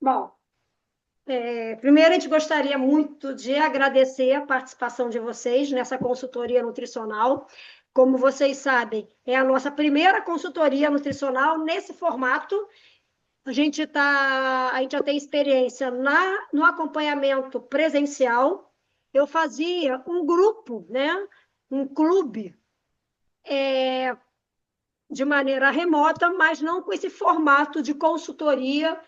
Bom, primeiro a gente gostaria muito de agradecer a participação de vocês nessa consultoria nutricional. Como vocês sabem, é a nossa primeira consultoria nutricional nesse formato. A gente já tem experiência no acompanhamento presencial. Eu fazia um grupo, né? Um clube de maneira remota, mas não com esse formato de consultoria,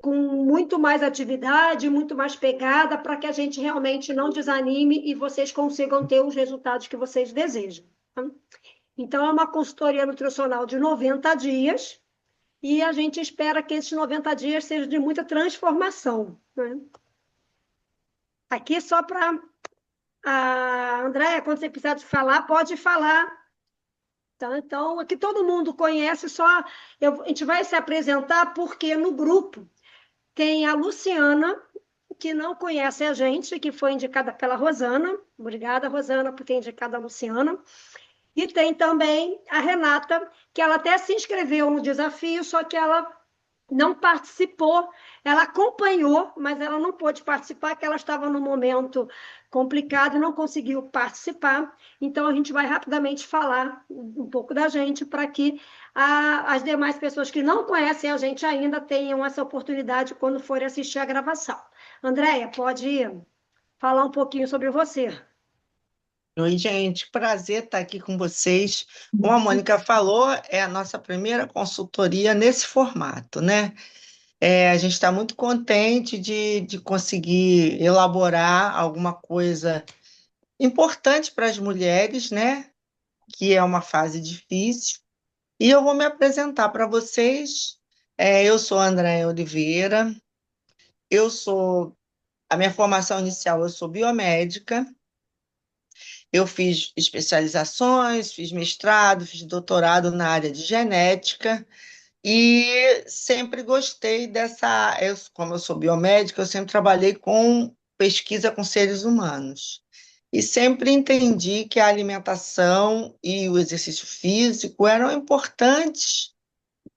com muito mais atividade, muito mais pegada, para que a gente realmente não desanime e vocês consigam ter os resultados que vocês desejam. Tá? Então, é uma consultoria nutricional de 90 dias e a gente espera que esses 90 dias sejam de muita transformação. Né? Aqui, só para a Andréia, quando você precisar de falar, pode falar. Tá? Então, aqui todo mundo conhece, a gente vai se apresentar porque no grupo tem a Luciana, que não conhece a gente, que foi indicada pela Rosana. Obrigada, Rosana, por ter indicado a Luciana. E tem também a Renata, que ela até se inscreveu no desafio, só que ela não participou, ela acompanhou, mas ela não pôde participar, porque ela estava num momento complicado e não conseguiu participar. Então, a gente vai rapidamente falar um pouco da gente para que as demais pessoas que não conhecem a gente ainda tenham essa oportunidade quando forem assistir a gravação. Andréia, pode falar um pouquinho sobre você. Oi, gente, prazer estar aqui com vocês. Como a Mônica falou, é a nossa primeira consultoria nesse formato, né? A gente está muito contente de conseguir elaborar alguma coisa importante para as mulheres, né? Que é uma fase difícil. E eu vou me apresentar para vocês. Eu sou Andréia Oliveira, eu sou, a minha formação inicial, eu sou biomédica. Eu fiz especializações, fiz mestrado, fiz doutorado na área de genética e sempre gostei como eu sou biomédica, eu sempre trabalhei com pesquisa com seres humanos. E sempre entendi que a alimentação e o exercício físico eram importantes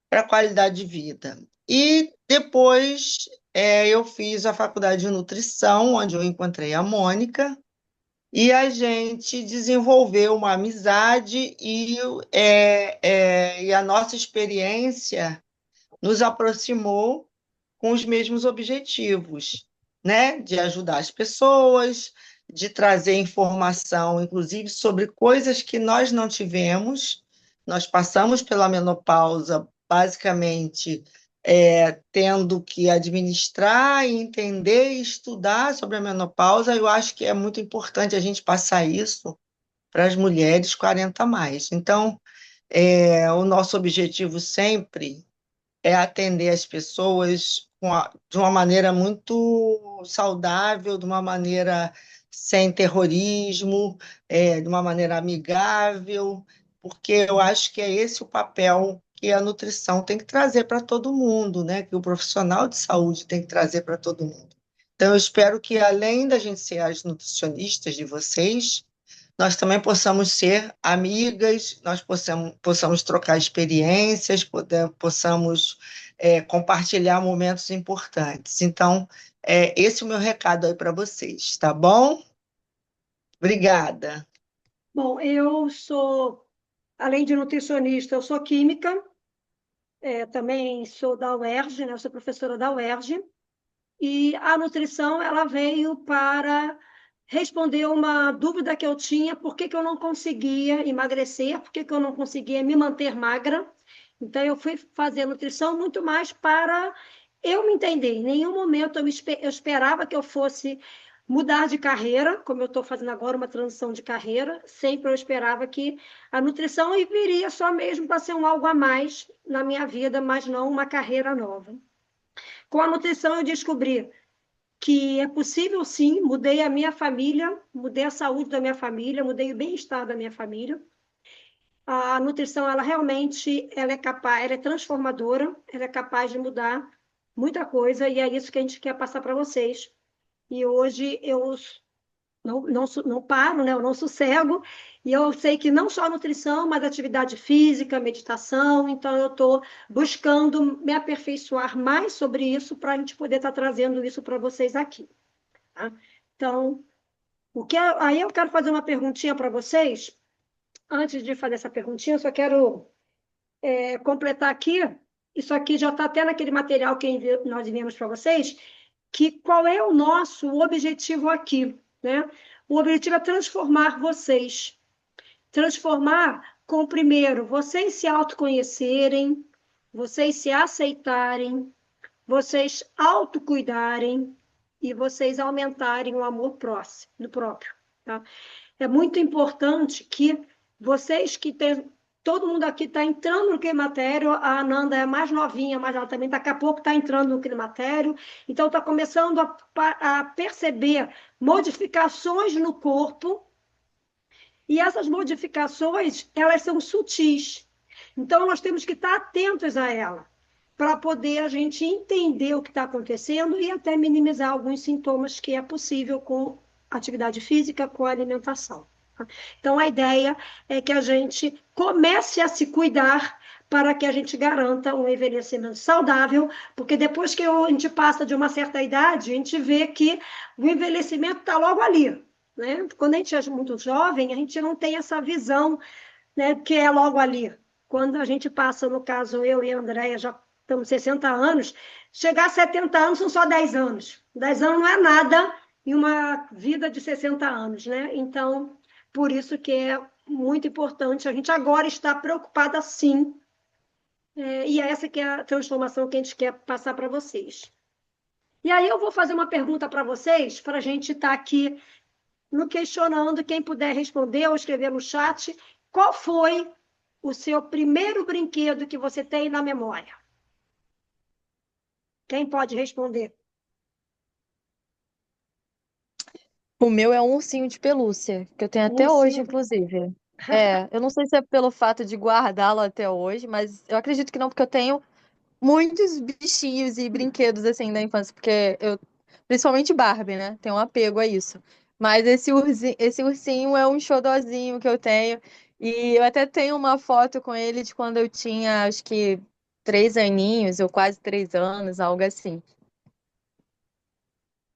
para a qualidade de vida. E depois eu fiz a faculdade de nutrição, onde eu encontrei a Mônica, e a gente desenvolveu uma amizade e a nossa experiência nos aproximou com os mesmos objetivos, né? De ajudar as pessoas, de trazer informação, inclusive sobre coisas que nós não tivemos. Nós passamos pela menopausa, basicamente, tendo que administrar e entender e estudar sobre a menopausa. Eu acho que é muito importante a gente passar isso para as mulheres 40 a mais. Então, o nosso objetivo sempre é atender as pessoas de uma maneira muito saudável, de uma maneira sem terrorismo, de uma maneira amigável, porque eu acho que é esse o papel que a nutrição tem que trazer para todo mundo, né? Que o profissional de saúde tem que trazer para todo mundo. Então, eu espero que, além da gente ser as nutricionistas de vocês, nós também possamos ser amigas, nós possamos trocar experiências, possamos compartilhar momentos importantes. Então, esse é o meu recado aí para vocês, tá bom? Obrigada. Bom, eu sou, além de nutricionista, eu sou química, também sou da UERJ, né? Eu sou professora da UERJ. E a nutrição ela veio para responder uma dúvida que eu tinha, por que que eu não conseguia emagrecer, por que que eu não conseguia me manter magra. Então, eu fui fazer nutrição muito mais para eu me entender. Em nenhum momento eu esperava que eu fosse mudar de carreira, como eu estou fazendo agora, uma transição de carreira. Sempre eu esperava que a nutrição viria só mesmo para ser um algo a mais na minha vida, mas não uma carreira nova. Com a nutrição, eu descobri que é possível sim, mudei a minha família, mudei a saúde da minha família, mudei o bem-estar da minha família. A nutrição, ela realmente, ela é capaz, ela é transformadora, ela é capaz de mudar muita coisa e é isso que a gente quer passar para vocês. E hoje eu não paro, né? Eu não sossego. E eu sei que não só nutrição, mas atividade física, meditação. Então, eu estou buscando me aperfeiçoar mais sobre isso para a gente poder estar trazendo isso para vocês aqui. Tá? Então, aí eu quero fazer uma perguntinha para vocês. Antes de fazer essa perguntinha, eu só quero completar aqui. Isso aqui já está até naquele material que nós enviamos para vocês, que qual é o nosso objetivo aqui, né? O objetivo é transformar vocês. Transformar com, primeiro, vocês se autoconhecerem, vocês se aceitarem, vocês autocuidarem e vocês aumentarem o amor próximo, do próprio, tá? É muito importante que vocês que têm... Todo mundo aqui está entrando no climatério, a Ananda é mais novinha, mas ela também daqui a pouco está entrando no climatério, então está começando a perceber modificações no corpo, e essas modificações, elas são sutis. Então, nós temos que estar atentos a ela, para poder a gente entender o que está acontecendo e até minimizar alguns sintomas que é possível com atividade física, com a alimentação. Então, a ideia é que a gente comece a se cuidar para que a gente garanta um envelhecimento saudável, porque depois que a gente passa de uma certa idade, a gente vê que o envelhecimento está logo ali, né? Quando a gente é muito jovem, a gente não tem essa visão, né, que é logo ali. Quando a gente passa, no caso, eu e a Andréia já estamos 60 anos, chegar a 70 anos são só 10 anos. 10 anos não é nada em uma vida de 60 anos, né? Então, por isso que é muito importante a gente agora estar preocupada sim, e essa que é a transformação que a gente quer passar para vocês. E aí eu vou fazer uma pergunta para vocês, para a gente estar aqui no questionando, quem puder responder ou escrever no chat, qual foi o seu primeiro brinquedo que você tem na memória? Quem pode responder? O meu é um ursinho de pelúcia, que eu tenho Um até hoje, ursinho. inclusive. Eu não sei se é pelo fato de guardá-lo até hoje, mas eu acredito que não, porque eu tenho muitos bichinhos e brinquedos assim da infância, porque eu, principalmente Barbie, né? Tenho um apego a isso. Mas esse ursinho é um xodozinho que eu tenho, e eu até tenho uma foto com ele de quando eu tinha, acho que 3 aninhos, ou quase 3 anos, algo assim.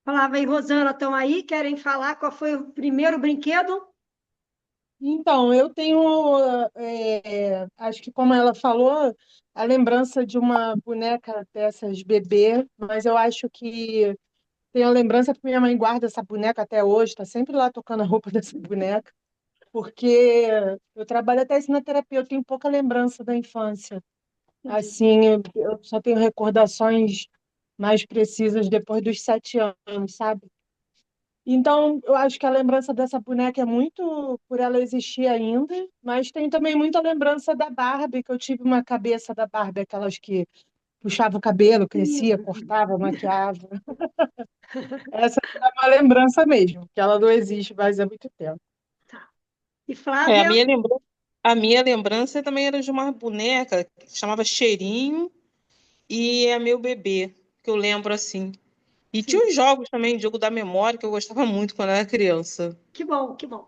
Flávia e Rosana estão aí, querem falar qual foi o primeiro brinquedo? Então, eu tenho, acho que como ela falou, a lembrança de uma boneca dessas bebê, mas eu acho que tenho a lembrança porque minha mãe guarda essa boneca até hoje, está sempre lá tocando a roupa dessa boneca, porque eu trabalho até isso na terapia, eu tenho pouca lembrança da infância. Assim, eu só tenho recordações mais precisas depois dos 7 anos, sabe? Então, eu acho que a lembrança dessa boneca é muito por ela existir ainda, mas tem também muita lembrança da Barbie, que eu tive uma cabeça da Barbie, aquelas que puxava o cabelo, crescia, cortava, maquiava. Essa é uma lembrança mesmo, que ela não existe mais há muito tempo. Tá. E É, Flávia? a minha lembrança também era de uma boneca que se chamava Cheirinho e é meu bebê, que eu lembro assim. E Sim. tinha uns jogos também, jogo da memória, que eu gostava muito quando era criança. Que bom, que bom.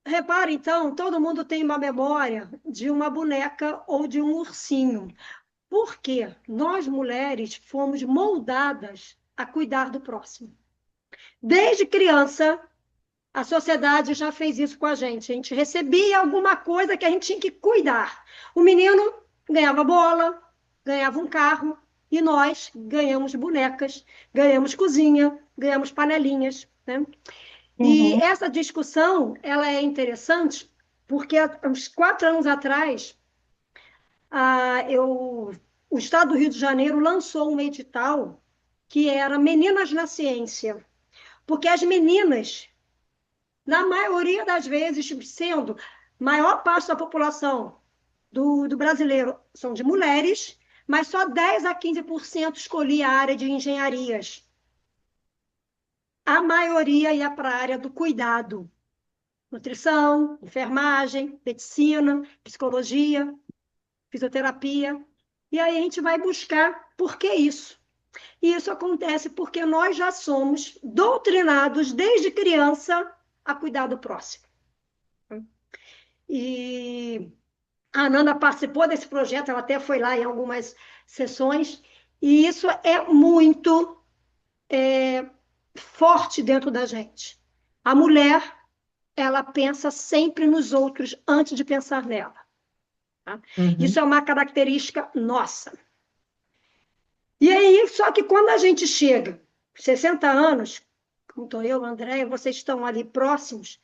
Repare, então, todo mundo tem uma memória de uma boneca ou de um ursinho. Por quê? Nós, mulheres, fomos moldadas a cuidar do próximo. Desde criança, a sociedade já fez isso com a gente. A gente recebia alguma coisa que a gente tinha que cuidar. O menino ganhava bola, ganhava um carro, e nós ganhamos bonecas, ganhamos cozinha, ganhamos panelinhas, né? E Uhum. essa discussão, ela é interessante porque há uns 4 anos atrás, o Estado do Rio de Janeiro lançou um edital que era Meninas na Ciência, porque as meninas, na maioria das vezes, sendo maior parte da população do brasileiro são de mulheres, mas só 10 a 15% escolhia a área de engenharias. A maioria ia para a área do cuidado. Nutrição, enfermagem, medicina, psicologia, fisioterapia. E aí a gente vai buscar por que isso. E isso acontece porque nós já somos doutrinados desde criança a cuidar do próximo. E a Nanda participou desse projeto, ela até foi lá em algumas sessões, e isso é muito forte dentro da gente. A mulher, ela pensa sempre nos outros antes de pensar nela. Tá? Isso é uma característica nossa. E aí, só que quando a gente chega, 60 anos, como estou eu, André, vocês estão ali próximos,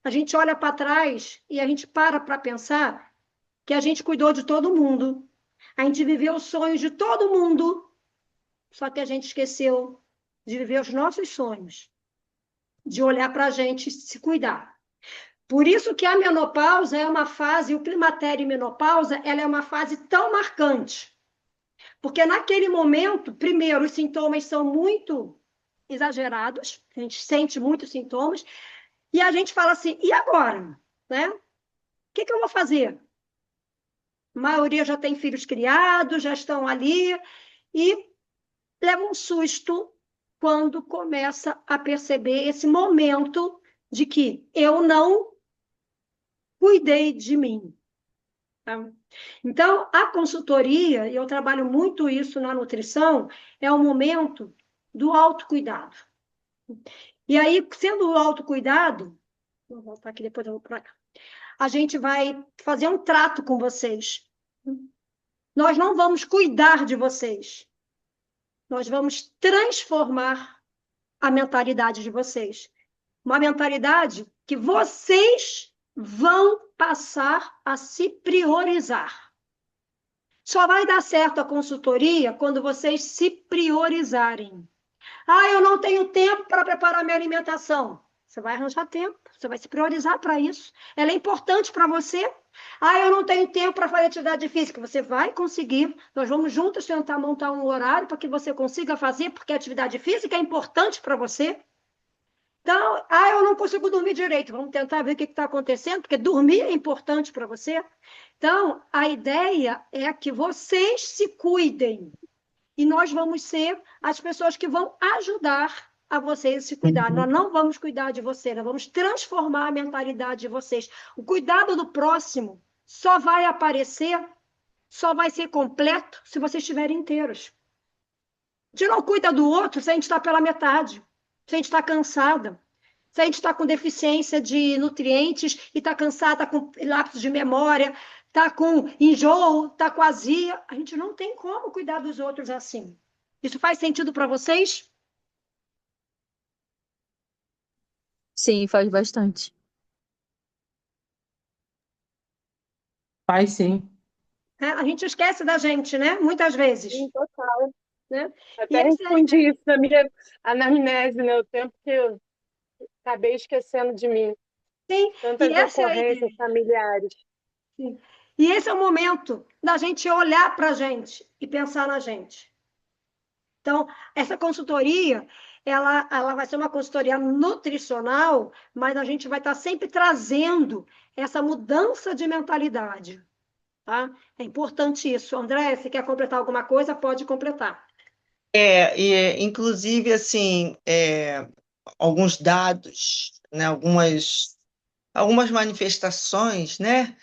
a gente olha para trás e a gente para pensar que a gente cuidou de todo mundo, a gente viveu os sonhos de todo mundo, só que a gente esqueceu de viver os nossos sonhos, de olhar para a gente e se cuidar. Por isso que a menopausa é uma fase, o climatério e menopausa, ela é uma fase tão marcante. Porque naquele momento, primeiro, os sintomas são muito exagerados, a gente sente muitos sintomas, e a gente fala assim, e agora? Né? O que eu vou fazer? A maioria já tem filhos criados, já estão ali, e leva um susto quando começa a perceber esse momento de que eu não cuidei de mim. Tá? Então, a consultoria, e eu trabalho muito isso na nutrição, é o momento do autocuidado. E aí, sendo o autocuidado, vou voltar aqui, depois eu vou para cá. A gente vai fazer um trato com vocês. Nós não vamos cuidar de vocês. Nós vamos transformar a mentalidade de vocês. Uma mentalidade que vocês vão passar a se priorizar. Só vai dar certo a consultoria quando vocês se priorizarem. Ah, eu não tenho tempo para preparar minha alimentação. Você vai arranjar tempo, você vai se priorizar para isso. Ela é importante para você. Ah, eu não tenho tempo para fazer atividade física. Você vai conseguir. Nós vamos juntos tentar montar um horário para que você consiga fazer, porque a atividade física é importante para você. Então, eu não consigo dormir direito. Vamos tentar ver o que está acontecendo, porque dormir é importante para você. Então, a ideia é que vocês se cuidem. E nós vamos ser as pessoas que vão ajudar a vocês a se cuidar. Nós não vamos cuidar de vocês, nós vamos transformar a mentalidade de vocês. O cuidado do próximo só vai aparecer, só vai ser completo se vocês estiverem inteiros. A gente não cuida do outro se a gente está pela metade, se a gente está cansada, se a gente está com deficiência de nutrientes e está cansada, com lapsos de memória, está com enjoo, está com azia. A gente não tem como cuidar dos outros assim. Isso faz sentido para vocês? Sim, faz bastante. Faz sim. A gente esquece da gente, né? Muitas vezes. Sim, total. Né? Até respondi isso na minha anamnese, né? O tempo que eu acabei esquecendo de mim. Sim, Tantas e essa é a ocorrências ideia. familiares. Sim. E esse é o momento da gente olhar para a gente e pensar na gente. Então, essa consultoria, ela vai ser uma consultoria nutricional, mas a gente vai estar sempre trazendo essa mudança de mentalidade. Tá? É importante isso. André, se quer completar alguma coisa, pode completar. Inclusive, assim, alguns dados, né, algumas manifestações, né?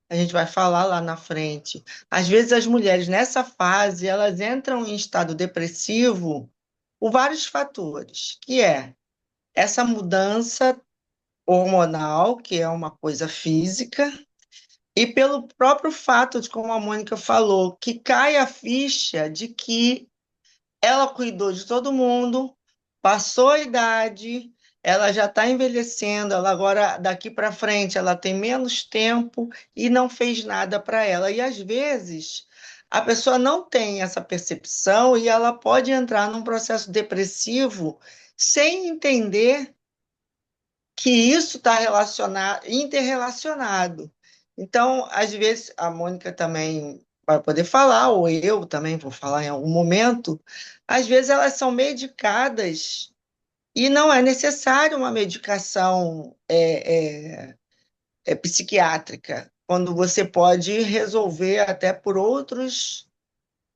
A gente vai falar lá na frente. Às vezes as mulheres nessa fase, elas entram em estado depressivo por vários fatores, que é essa mudança hormonal, que é uma coisa física, e pelo próprio fato de, como a Mônica falou, que cai a ficha de que ela cuidou de todo mundo, passou a idade, ela já está envelhecendo, ela agora, daqui para frente, ela tem menos tempo e não fez nada para ela. E às vezes a pessoa não tem essa percepção e ela pode entrar num processo depressivo sem entender que isso está interrelacionado. Então, às vezes, a Mônica também vai poder falar, ou eu também vou falar em algum momento, às vezes elas são medicadas e não é necessário uma medicação psiquiátrica, quando você pode resolver até por outros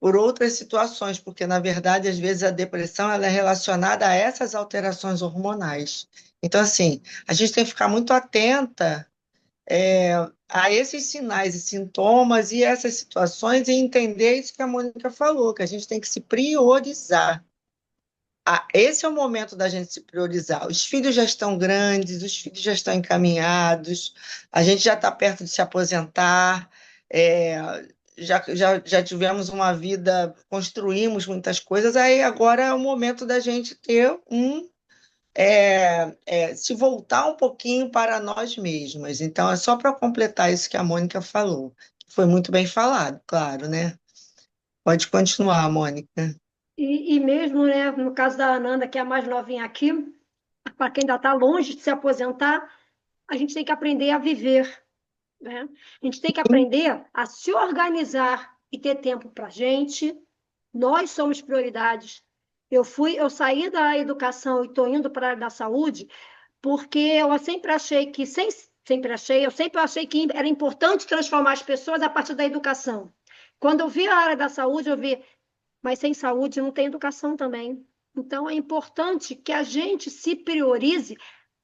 por outras situações, porque, na verdade, às vezes a depressão ela é relacionada a essas alterações hormonais. Então, assim, a gente tem que ficar muito atenta é, a esses sinais e sintomas e essas situações e entender isso que a Mônica falou, que a gente tem que se priorizar. Esse é o momento da gente se priorizar. Os filhos já estão grandes, os filhos já estão encaminhados, a gente já está perto de se aposentar, é, já tivemos uma vida, construímos muitas coisas, aí agora é o momento da gente ter se voltar um pouquinho para nós mesmas. Então, é só para completar isso que a Mônica falou, que foi muito bem falado, claro, né? Pode continuar, Mônica. E mesmo, né, no caso da Ananda, que é a mais novinha aqui, para quem ainda está longe de se aposentar, a gente tem que aprender a viver, né? A gente tem que aprender a se organizar e ter tempo para a gente. Nós somos prioridades. Eu saí da educação e estou indo para a área da saúde porque eu sempre achei que, eu sempre achei que era importante transformar as pessoas a partir da educação. Quando eu vi a área da saúde, eu vi, mas sem saúde não tem educação também. Então, é importante que a gente se priorize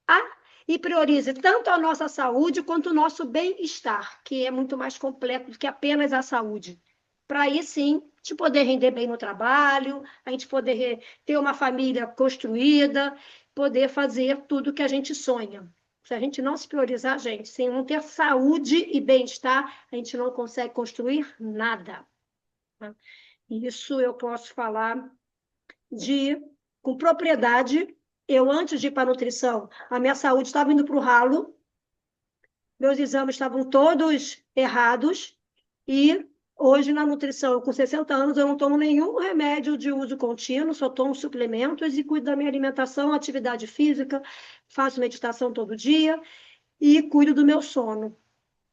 a, e priorize tanto a nossa saúde quanto o nosso bem-estar, que é muito mais completo do que apenas a saúde. Para aí sim, a gente poder render bem no trabalho, a gente poder ter uma família construída, poder fazer tudo que a gente sonha. Se a gente não se priorizar, gente, sem não ter saúde e bem-estar, a gente não consegue construir nada. Tá? Isso eu posso falar com propriedade. Eu, antes de ir para a nutrição, a minha saúde estava indo para o ralo, meus exames estavam todos errados, e hoje na nutrição, com 60 anos, eu não tomo nenhum remédio de uso contínuo, só tomo suplementos e cuido da minha alimentação, atividade física, faço meditação todo dia e cuido do meu sono.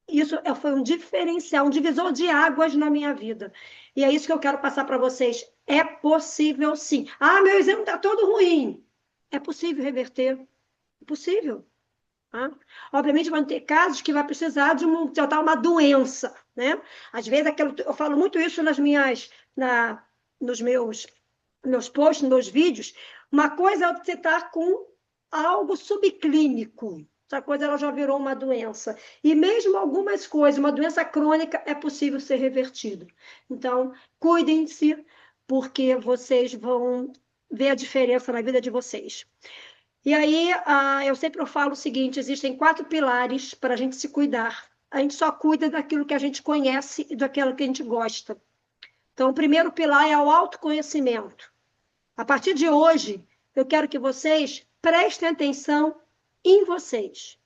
Isso foi um diferencial, um divisor de águas na minha vida. E é isso que eu quero passar para vocês. É possível, sim. Ah, meu exame está todo ruim. É possível reverter. É possível. Tá? Obviamente, vão ter casos que vai precisar de tratar uma doença, né? Às vezes, eu falo muito isso nos meus posts, nos meus vídeos. Uma coisa é você estar com algo subclínico. Outra coisa, ela já virou uma doença. E mesmo algumas coisas, uma doença crônica, é possível ser revertido. Então, cuidem-se, porque vocês vão ver a diferença na vida de vocês. E aí, eu sempre falo o seguinte: existem 4 pilares para a gente se cuidar. A gente só cuida daquilo que a gente conhece e daquilo que a gente gosta. Então, o primeiro pilar é o autoconhecimento. A partir de hoje, eu quero que vocês prestem atenção em vocês.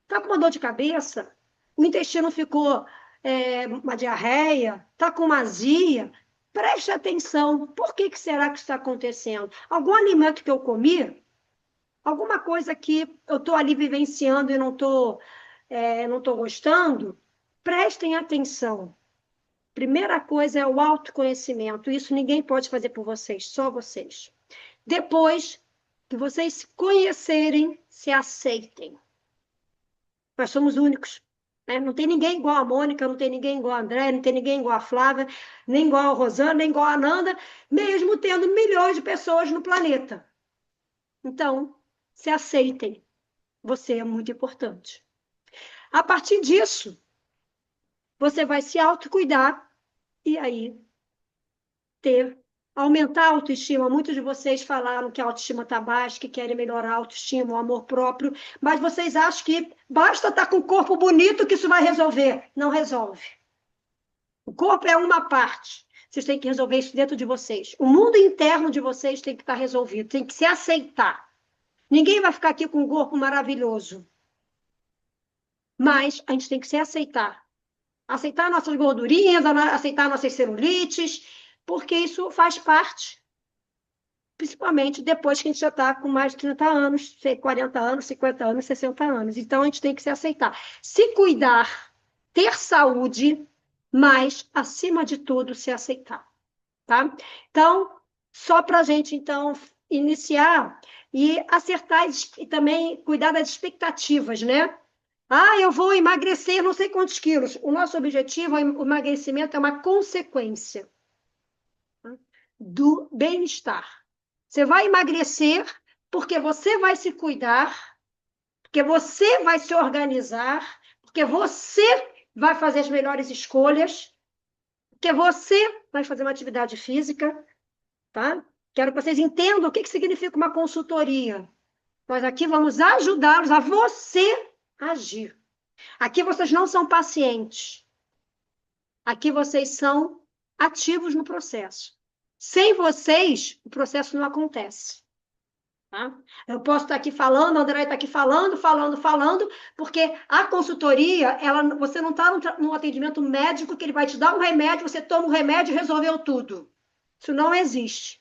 Está com uma dor de cabeça? O intestino ficou uma diarreia? Está com uma azia? Preste atenção. Por que será que isso está acontecendo? Algum alimento que eu comi? Alguma coisa que eu estou ali vivenciando e não estou gostando? Prestem atenção. Primeira coisa é o autoconhecimento. Isso ninguém pode fazer por vocês, só vocês. Depois que vocês se conhecerem, se aceitem. Nós somos únicos. Né? Não tem ninguém igual a Mônica, não tem ninguém igual a André, não tem ninguém igual a Flávia, nem igual a Rosana, nem igual a Ananda, mesmo tendo milhões de pessoas no planeta. Então, se aceitem. Você é muito importante. A partir disso, você vai se autocuidar e aí aumentar a autoestima. Muitos de vocês falaram que a autoestima está baixa, que querem melhorar a autoestima, o amor próprio, mas vocês acham que basta estar com o corpo bonito que isso vai resolver. Não resolve. O corpo é uma parte. Vocês têm que resolver isso dentro de vocês. O mundo interno de vocês tem que estar resolvido, tem que se aceitar. Ninguém vai ficar aqui com um corpo maravilhoso. Mas a gente tem que se aceitar. Aceitar nossas gordurinhas, aceitar nossas celulites, porque isso faz parte. Principalmente depois que a gente já está com mais de 30 anos, 40 anos, 50 anos, 60 anos. Então, a gente tem que se aceitar. Se cuidar, ter saúde, mas, acima de tudo, se aceitar. Tá? Então, só para a gente, então, iniciar e acertar e também cuidar das expectativas, né? Ah, eu vou emagrecer não sei quantos quilos. O nosso objetivo, o emagrecimento, é uma consequência. do bem-estar. Você vai emagrecer porque você vai se cuidar, porque você vai se organizar, porque você vai fazer as melhores escolhas, porque você vai fazer uma atividade física, tá? Quero que vocês entendam o que significa uma consultoria. Nós aqui vamos ajudá-los a você agir. Aqui vocês não são pacientes. Aqui vocês são ativos no processo. Sem vocês, o processo não acontece. Tá? Eu posso estar aqui falando, a André está aqui falando, porque a consultoria, você não está no atendimento médico que ele vai te dar um remédio, você toma o remédio e resolveu tudo. Isso não existe.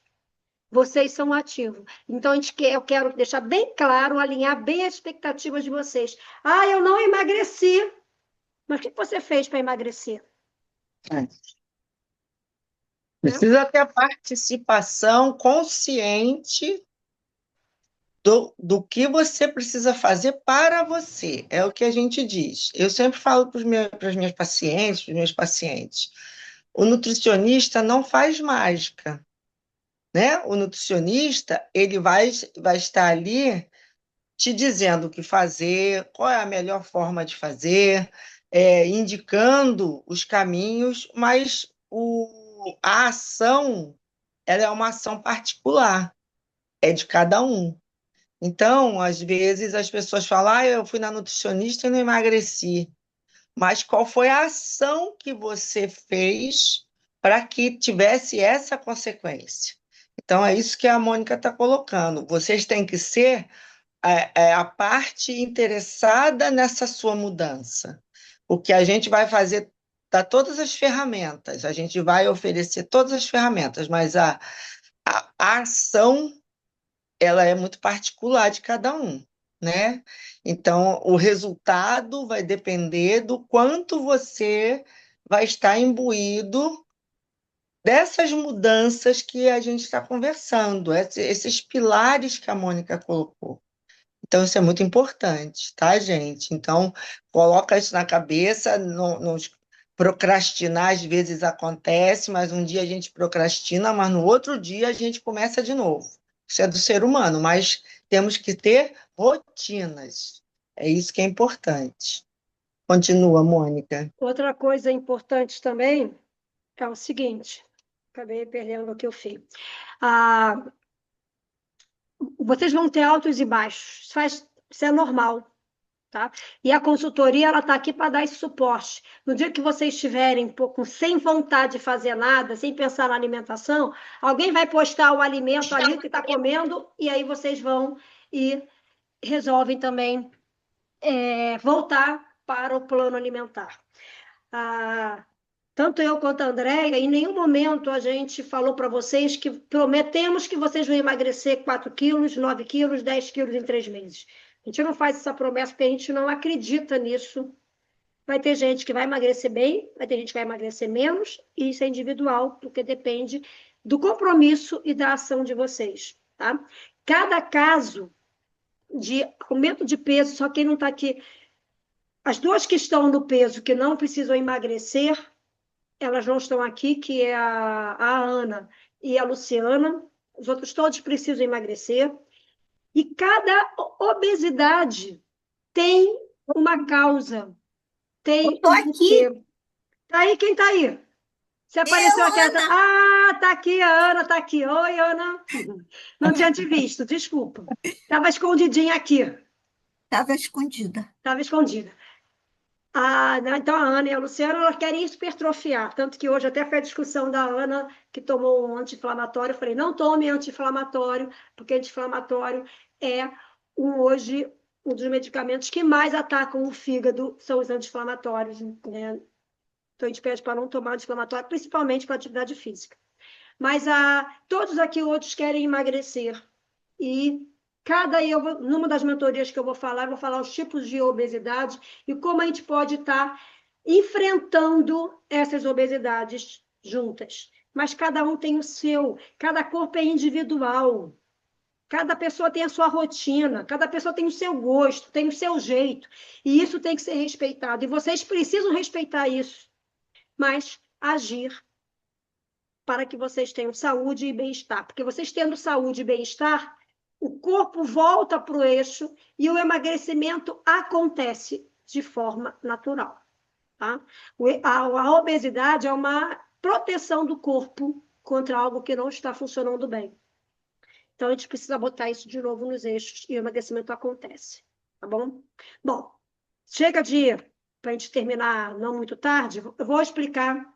Vocês são ativos. Então, eu quero deixar bem claro, alinhar bem as expectativas de vocês. Ah, eu não emagreci. Mas o que você fez para emagrecer? Precisa ter a participação consciente do que você precisa fazer para você. É o que a gente diz. Eu sempre falo para as minhas pacientes, para os meus pacientes, o nutricionista não faz mágica, né? O nutricionista, ele vai estar ali te dizendo o que fazer, qual é a melhor forma de fazer, indicando os caminhos, mas a ação, ela é uma ação particular, é de cada um. Então, às vezes, as pessoas falam, eu fui na nutricionista e não emagreci. Mas qual foi a ação que você fez para que tivesse essa consequência? Então, é isso que a Mônica está colocando. Vocês têm que ser a parte interessada nessa sua mudança. O que a gente vai fazer, dá todas as ferramentas, a gente vai oferecer todas as ferramentas, mas a ação, ela é muito particular de cada um, né? Então, o resultado vai depender do quanto você vai estar imbuído dessas mudanças que a gente está conversando, esses pilares que a Mônica colocou. Então, isso é muito importante, tá, gente? Então, coloca isso na cabeça, não procrastinar às vezes acontece, mas um dia a gente procrastina, mas no outro dia a gente começa de novo. Isso é do ser humano, mas temos que ter rotinas. É isso que é importante. Continua, Mônica. Outra coisa importante também é o seguinte, acabei perdendo o que eu fiz. Vocês vão ter altos e baixos, isso é normal, tá? E a consultoria, ela está aqui para dar esse suporte. No dia que vocês estiverem um pouco sem vontade de fazer nada, sem pensar na alimentação, alguém vai postar o alimento ali que está comendo, e aí vocês vão e resolvem também voltar para o plano alimentar. Tanto eu quanto a Andréia, em nenhum momento a gente falou para vocês que prometemos que vocês vão emagrecer 4 quilos, 9 quilos, 10 quilos em 3 meses. A gente não faz essa promessa porque a gente não acredita nisso. Vai ter gente que vai emagrecer bem, vai ter gente que vai emagrecer menos, e isso é individual, porque depende do compromisso e da ação de vocês, tá? Cada caso de aumento de peso, só quem não está aqui, as duas que estão no peso, que não precisam emagrecer, elas não estão aqui, que é a Ana e a Luciana. Os outros todos precisam emagrecer. E cada obesidade tem uma causa. Tem Eu tô aqui. Tá aí? Quem tá aí? Você apareceu aqui. Tá aqui, a Ana tá aqui. Oi, Ana. Não tinha te visto, desculpa. Estava escondidinha aqui. Estava escondida. Estava escondida. Então, a Ana e a Luciana, elas querem hipertrofiar, tanto que hoje até foi a discussão da Ana, que tomou um anti-inflamatório. Eu falei, não tome anti-inflamatório, porque anti-inflamatório é hoje um dos medicamentos que mais atacam o fígado, são os anti-inflamatórios, né? Então, a gente pede para não tomar anti-inflamatório, principalmente para atividade física. Mas todos aqui outros querem emagrecer. E numa das mentorias que eu vou falar os tipos de obesidade e como a gente pode estar enfrentando essas obesidades juntas. Mas cada um tem o seu, cada corpo é individual, cada pessoa tem a sua rotina, cada pessoa tem o seu gosto, tem o seu jeito, e isso tem que ser respeitado. E vocês precisam respeitar isso, mas agir para que vocês tenham saúde e bem-estar. Porque vocês tendo saúde e bem-estar, o corpo volta para o eixo e o emagrecimento acontece de forma natural. Tá? A obesidade é uma proteção do corpo contra algo que não está funcionando bem. Então, a gente precisa botar isso de novo nos eixos e o emagrecimento acontece. Tá bom? Bom, chega de, para a gente terminar não muito tarde, eu vou explicar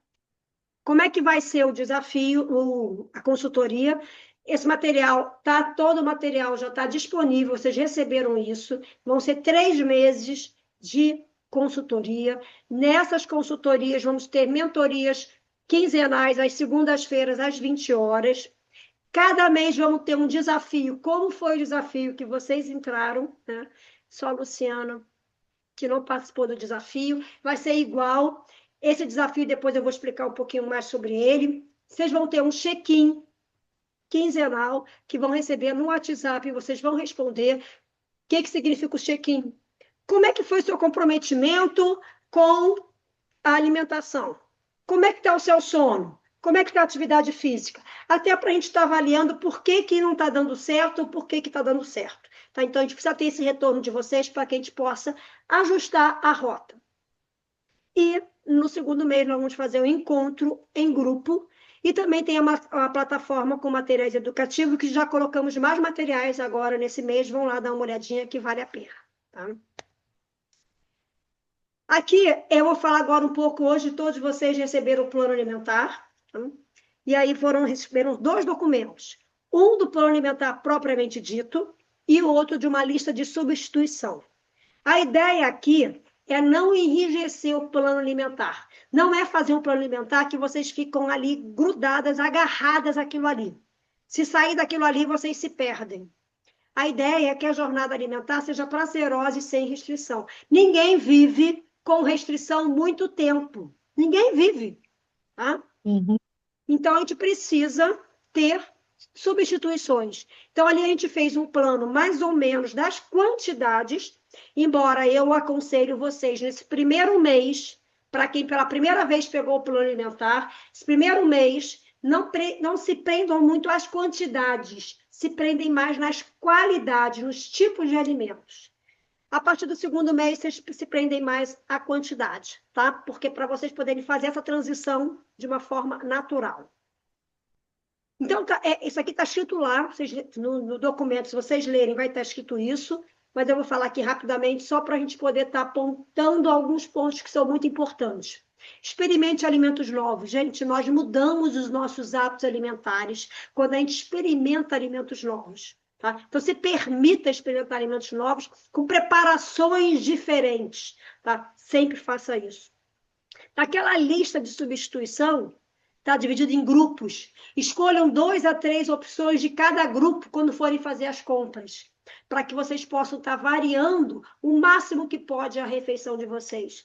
como é que vai ser o desafio, a consultoria. Esse material, todo o material já está disponível, vocês receberam isso. Vão ser 3 meses de consultoria. Nessas consultorias, vamos ter mentorias quinzenais, às segundas-feiras, às 20 horas. Cada mês vamos ter um desafio. Como foi o desafio que vocês entraram, né? Só a Luciana, que não participou do desafio, vai ser igual. Esse desafio, depois eu vou explicar um pouquinho mais sobre ele. Vocês vão ter um check-in quinzenal que vão receber no WhatsApp, vocês vão responder. O que significa o check-in? Como é que foi o seu comprometimento com a alimentação? Como é que está o seu sono? Como é que está a atividade física? Até para a gente estar avaliando por que não está dando certo ou por que está dando certo. Tá? Então, a gente precisa ter esse retorno de vocês para que a gente possa ajustar a rota. E no segundo mês nós vamos fazer um encontro em grupo e também tem a plataforma com materiais educativos, que já colocamos mais materiais agora nesse mês. Vão lá dar uma olhadinha que vale a pena. Tá? Aqui eu vou falar agora um pouco. Hoje todos vocês receberam o plano alimentar. Tá? E aí receberam 2 documentos. Um do plano alimentar propriamente dito e o outro de uma lista de substituição. A ideia aqui é não enrijecer o plano alimentar. Não é fazer um plano alimentar que vocês ficam ali grudadas, agarradas àquilo ali. Se sair daquilo ali, vocês se perdem. A ideia é que a jornada alimentar seja prazerosa e sem restrição. Ninguém vive com restrição muito tempo. Ninguém vive. Tá? Uhum. Então, a gente precisa ter substituições. Então, ali a gente fez um plano mais ou menos das quantidades, embora eu aconselho vocês, nesse primeiro mês, para quem pela primeira vez pegou o plano alimentar, esse primeiro mês, não se prendam muito às quantidades, se prendem mais nas qualidades, nos tipos de alimentos. A partir do segundo mês, vocês se prendem mais à quantidade, tá? Porque para vocês poderem fazer essa transição de uma forma natural. Então, isso aqui está escrito lá, no documento, se vocês lerem, vai estar escrito isso, mas eu vou falar aqui rapidamente, só para a gente poder estar apontando alguns pontos que são muito importantes. Experimente alimentos novos. Gente, nós mudamos os nossos hábitos alimentares quando a gente experimenta alimentos novos. Tá? Então, se permita experimentar alimentos novos com preparações diferentes. Tá? Sempre faça isso. Naquela lista de substituição, está dividido em grupos. Escolham 2 a 3 opções de cada grupo quando forem fazer as compras, para que vocês possam estar variando o máximo que pode a refeição de vocês.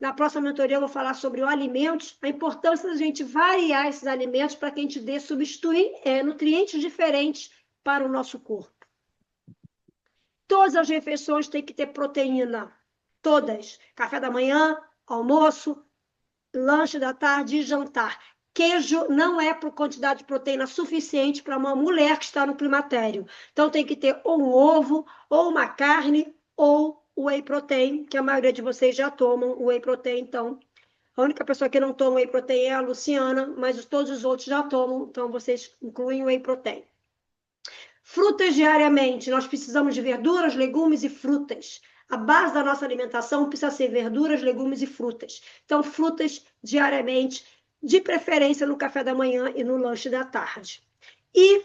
Na próxima mentoria eu vou falar sobre o alimentos, a importância da gente variar esses alimentos para que a gente dê substituir nutrientes diferentes para o nosso corpo. Todas as refeições têm que ter proteína. Todas. Café da manhã, almoço, lanche da tarde e jantar. Queijo não é por quantidade de proteína suficiente para uma mulher que está no climatério. Então, tem que ter ou um ovo, ou uma carne, ou whey protein, que a maioria de vocês já tomam whey protein. Então, a única pessoa que não toma whey protein é a Luciana, mas todos os outros já tomam, então vocês incluem whey protein. Frutas diariamente. Nós precisamos de verduras, legumes e frutas. A base da nossa alimentação precisa ser verduras, legumes e frutas. Então, frutas diariamente, de preferência no café da manhã e no lanche da tarde. E,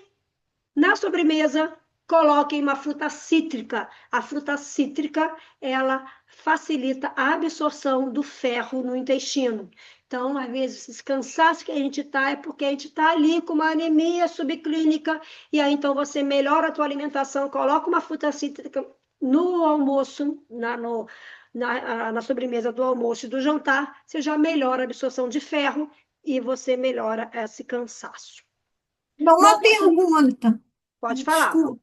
na sobremesa, coloquem uma fruta cítrica. A fruta cítrica, ela facilita a absorção do ferro no intestino. Então, às vezes, esse cansaço que a gente está é porque a gente está ali com uma anemia subclínica, e aí, então, você melhora a tua alimentação, coloca uma fruta cítrica no almoço, na sobremesa do almoço e do jantar, você já melhora a absorção de ferro e você melhora esse cansaço. Uma pergunta. Pode falar. Desculpa.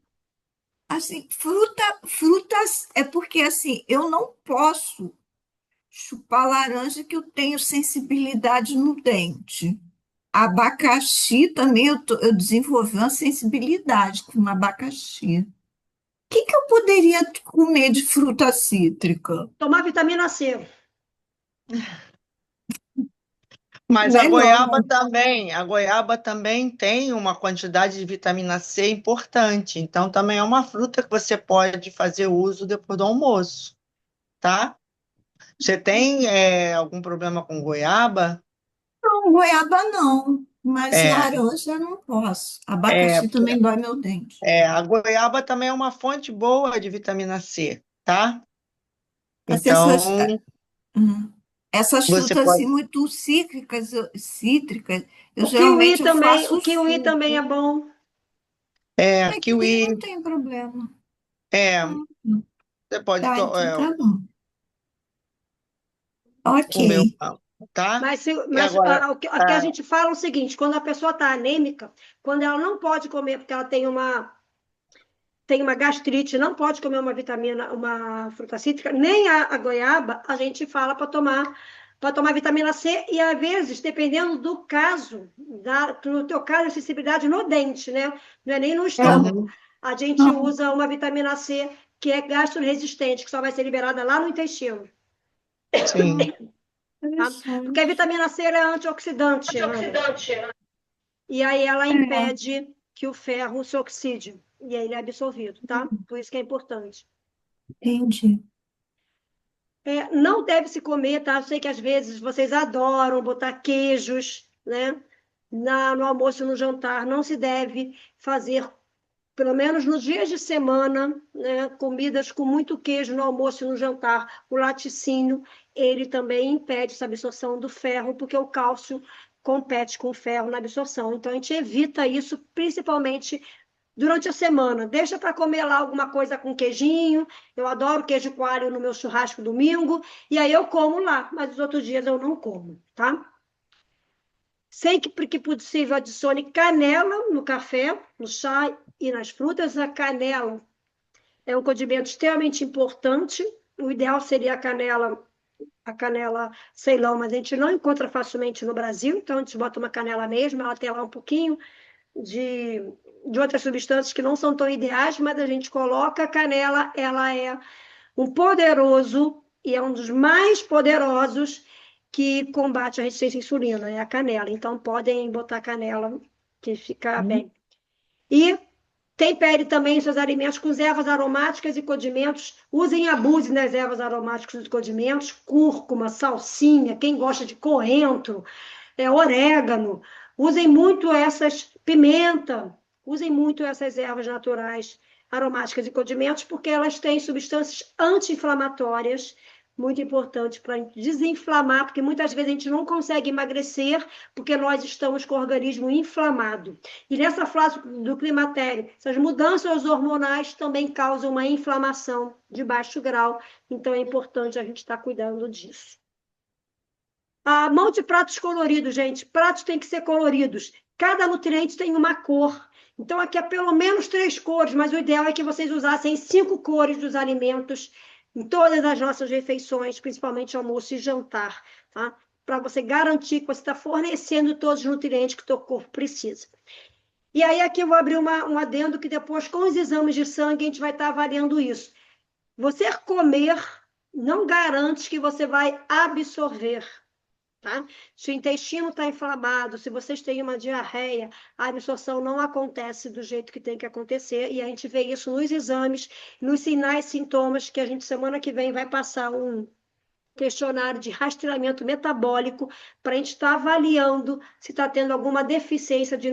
Assim, frutas é porque assim, eu não posso chupar laranja que eu tenho sensibilidade no dente. Abacaxi também, eu desenvolvi uma sensibilidade com abacaxi. O que que eu poderia comer de fruta cítrica? Tomar vitamina C. Mas Melhor. a goiaba também tem uma quantidade de vitamina C importante. Então, também é uma fruta que você pode fazer uso depois do almoço, tá? Você tem algum problema com goiaba? Não, goiaba não, mas É, laranja eu não posso. é, Abacaxi também dói meu dente. a goiaba também é uma fonte boa de vitamina C, tá? Mas essas, Então, hum, essas você frutas assim pode. muito cítricas, eu geralmente eu O faço kiwi também é suco. bom. Kiwi não Kiwi, tem problema. é, Hum, você pode Tá, então tá bom. Ok. comer uma, tá? Mas, E agora, o que a gente fala é o seguinte, quando a pessoa está anêmica, quando ela não pode comer, porque ela tem uma gastrite, não pode comer uma vitamina, uma fruta cítrica, nem a goiaba, a gente fala para tomar vitamina C, e às vezes, dependendo do caso, no teu caso, a sensibilidade no dente, né? Não é nem no estômago. uhum, A gente Não, usa uma vitamina C que é gastroresistente, que só vai ser liberada lá no intestino, sim, tá? Porque a interessante. vitamina C ela é antioxidante, Ana. E aí ela É, impede que o ferro se oxide. E aí ele é absorvido, tá? Por isso que é importante. entendi. Não deve se comer, tá? Eu sei que às vezes vocês adoram botar queijos, né? No almoço e no jantar. Não se deve fazer, pelo menos nos dias de semana, né? Comidas com muito queijo no almoço e no jantar. O laticínio, ele também impede essa absorção do ferro, porque o cálcio compete com o ferro na absorção. Então, a gente evita isso, principalmente durante a semana. Deixa para comer lá alguma coisa com queijinho. Eu adoro queijo coalho no meu churrasco domingo. E aí eu como lá, mas os outros dias eu não como, tá? Sempre que possível, adicione canela no café, no chá e nas frutas. A canela é um condimento extremamente importante. O ideal seria a canela Ceilão, mas a gente não encontra facilmente no Brasil, então a gente bota uma canela mesmo, ela tem lá um pouquinho de, de outras substâncias que não são tão ideais, mas a gente coloca a canela, ela é um poderoso e é um dos mais poderosos que combate a resistência à insulina, é a canela. Então podem botar canela que fica bem. E tempere também seus alimentos com ervas aromáticas e condimentos. Usem e abusem das ervas aromáticas e condimentos, cúrcuma, salsinha, quem gosta de coentro, orégano. Usem muito essas pimenta, usem muito essas ervas naturais, aromáticas e condimentos, porque elas têm substâncias anti-inflamatórias, muito importantes para desinflamar, porque muitas vezes a gente não consegue emagrecer porque nós estamos com o organismo inflamado. E nessa fase do climatério, essas mudanças hormonais também causam uma inflamação de baixo grau, então é importante a gente estar cuidando disso. A mão de pratos coloridos, gente. Pratos têm que ser coloridos. Cada nutriente tem uma cor. Então, aqui é pelo menos 3 cores, mas o ideal é que vocês usassem 5 cores dos alimentos em todas as nossas refeições, principalmente almoço e jantar, tá? Para você garantir que você está fornecendo todos os nutrientes que o teu corpo precisa. E aí, aqui eu vou abrir um adendo que depois, com os exames de sangue, a gente vai estar avaliando isso. Você comer não garante que você vai absorver. Tá? Se o intestino está inflamado, se vocês têm uma diarreia, a absorção não acontece do jeito que tem que acontecer, e a gente vê isso nos exames, nos sinais e sintomas, que a gente, semana que vem, vai passar um questionário de rastreamento metabólico para a gente estar avaliando se está tendo alguma deficiência de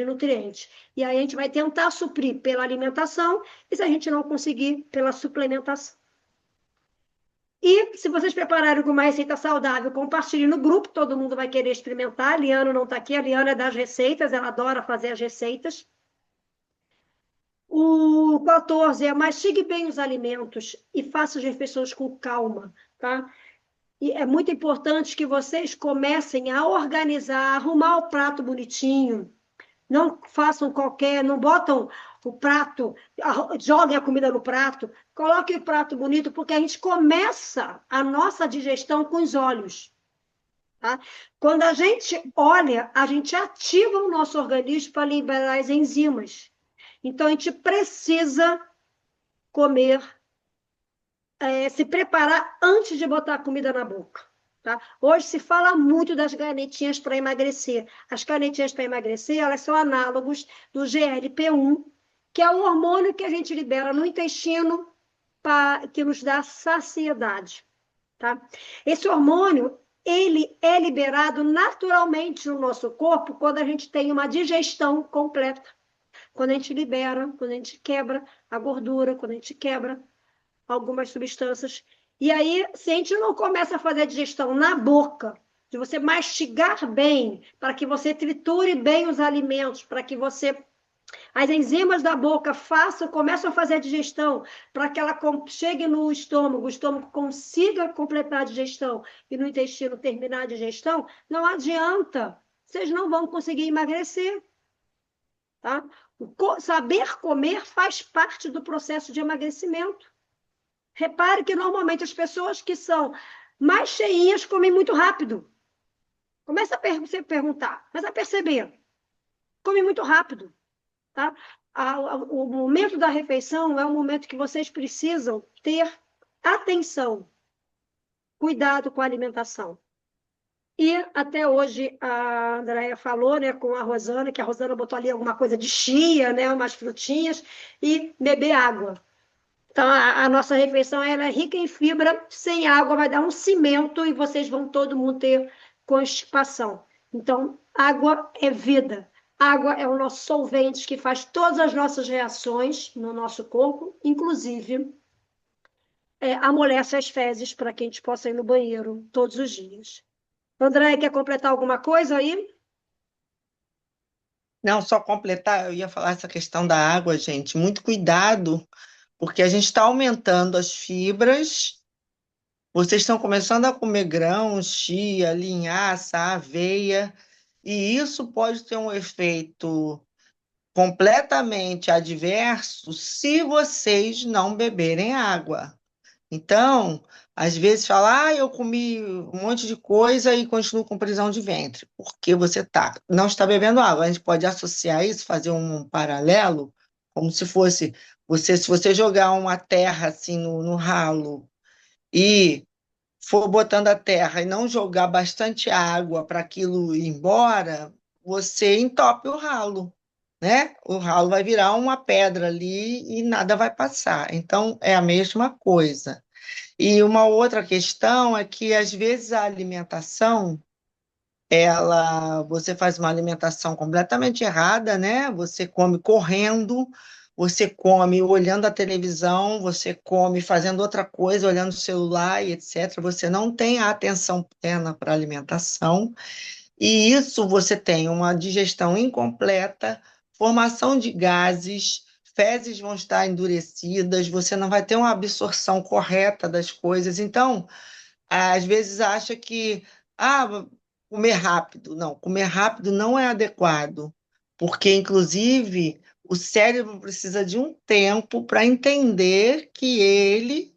nutrientes. E aí a gente vai tentar suprir pela alimentação, e se a gente não conseguir, pela suplementação. E se vocês prepararem alguma receita saudável, compartilhe no grupo, todo mundo vai querer experimentar. A Liana não está aqui, a Liana é das receitas, ela adora fazer as receitas. O 14 é mastigue bem os alimentos e faça as refeições com calma, tá? E é muito importante que vocês comecem a organizar, arrumar o prato bonitinho, não façam qualquer, não botam o prato, joguem a comida no prato, coloquem o prato bonito, porque a gente começa a nossa digestão com os olhos. tá? Quando a gente olha, a gente ativa o nosso organismo para liberar as enzimas. Então, a gente precisa comer, se preparar antes de botar a comida na boca. Tá? Hoje se fala muito das canetinhas para emagrecer. As canetinhas para emagrecer, elas são análogos do GLP-1, que é o hormônio que a gente libera no intestino que nos dá saciedade. Tá? Esse hormônio, ele é liberado naturalmente no nosso corpo quando a gente tem uma digestão completa. Quando a gente libera, quando a gente quebra a gordura, quando a gente quebra algumas substâncias. E aí, se a gente não começa a fazer a digestão na boca, de você mastigar bem, para que você triture bem os alimentos, para que as enzimas da boca começam a fazer a digestão, para que ela chegue no estômago, o estômago consiga completar a digestão e no intestino terminar a digestão, não adianta, vocês não vão conseguir emagrecer. Tá? Saber comer faz parte do processo de emagrecimento. Repare que normalmente as pessoas que são mais cheinhas comem muito rápido. Começa a você perguntar, mas a perceber, come muito rápido. Tá? O momento da refeição é um momento que vocês precisam ter atenção, cuidado com a alimentação. E até hoje a Andrea falou, né, com a Rosana, que a Rosana botou ali alguma coisa de chia, né, umas frutinhas, e beber água. Então, a nossa refeição ela é rica em fibra, sem água vai dar um cimento e vocês vão todo mundo ter constipação. Então, água é vida. Água é o nosso solvente que faz todas as nossas reações no nosso corpo, inclusive amolece as fezes para que a gente possa ir no banheiro todos os dias. André, quer completar alguma coisa aí? Não, só completar, eu ia falar essa questão da água, gente. Muito cuidado, porque a gente está aumentando as fibras. Vocês estão começando a comer grãos, chia, linhaça, aveia, e isso pode ter um efeito completamente adverso se vocês não beberem água. Então, às vezes fala, eu comi um monte de coisa e continuo com prisão de ventre, porque você não está bebendo água. A gente pode associar isso, fazer um paralelo, como se fosse se você jogar uma terra assim no ralo e for botando a terra e não jogar bastante água para aquilo ir embora, você entope o ralo, né? O ralo vai virar uma pedra ali e nada vai passar. Então, é a mesma coisa. E uma outra questão é que, às vezes, a alimentação, você faz uma alimentação completamente errada, né? Você come correndo, você come olhando a televisão, você come fazendo outra coisa, olhando o celular e etc. Você não tem a atenção plena para a alimentação, e isso você tem uma digestão incompleta, formação de gases, fezes vão estar endurecidas, você não vai ter uma absorção correta das coisas. Então, às vezes acha que comer rápido. Não, comer rápido não é adequado, porque, inclusive, o cérebro precisa de um tempo para entender que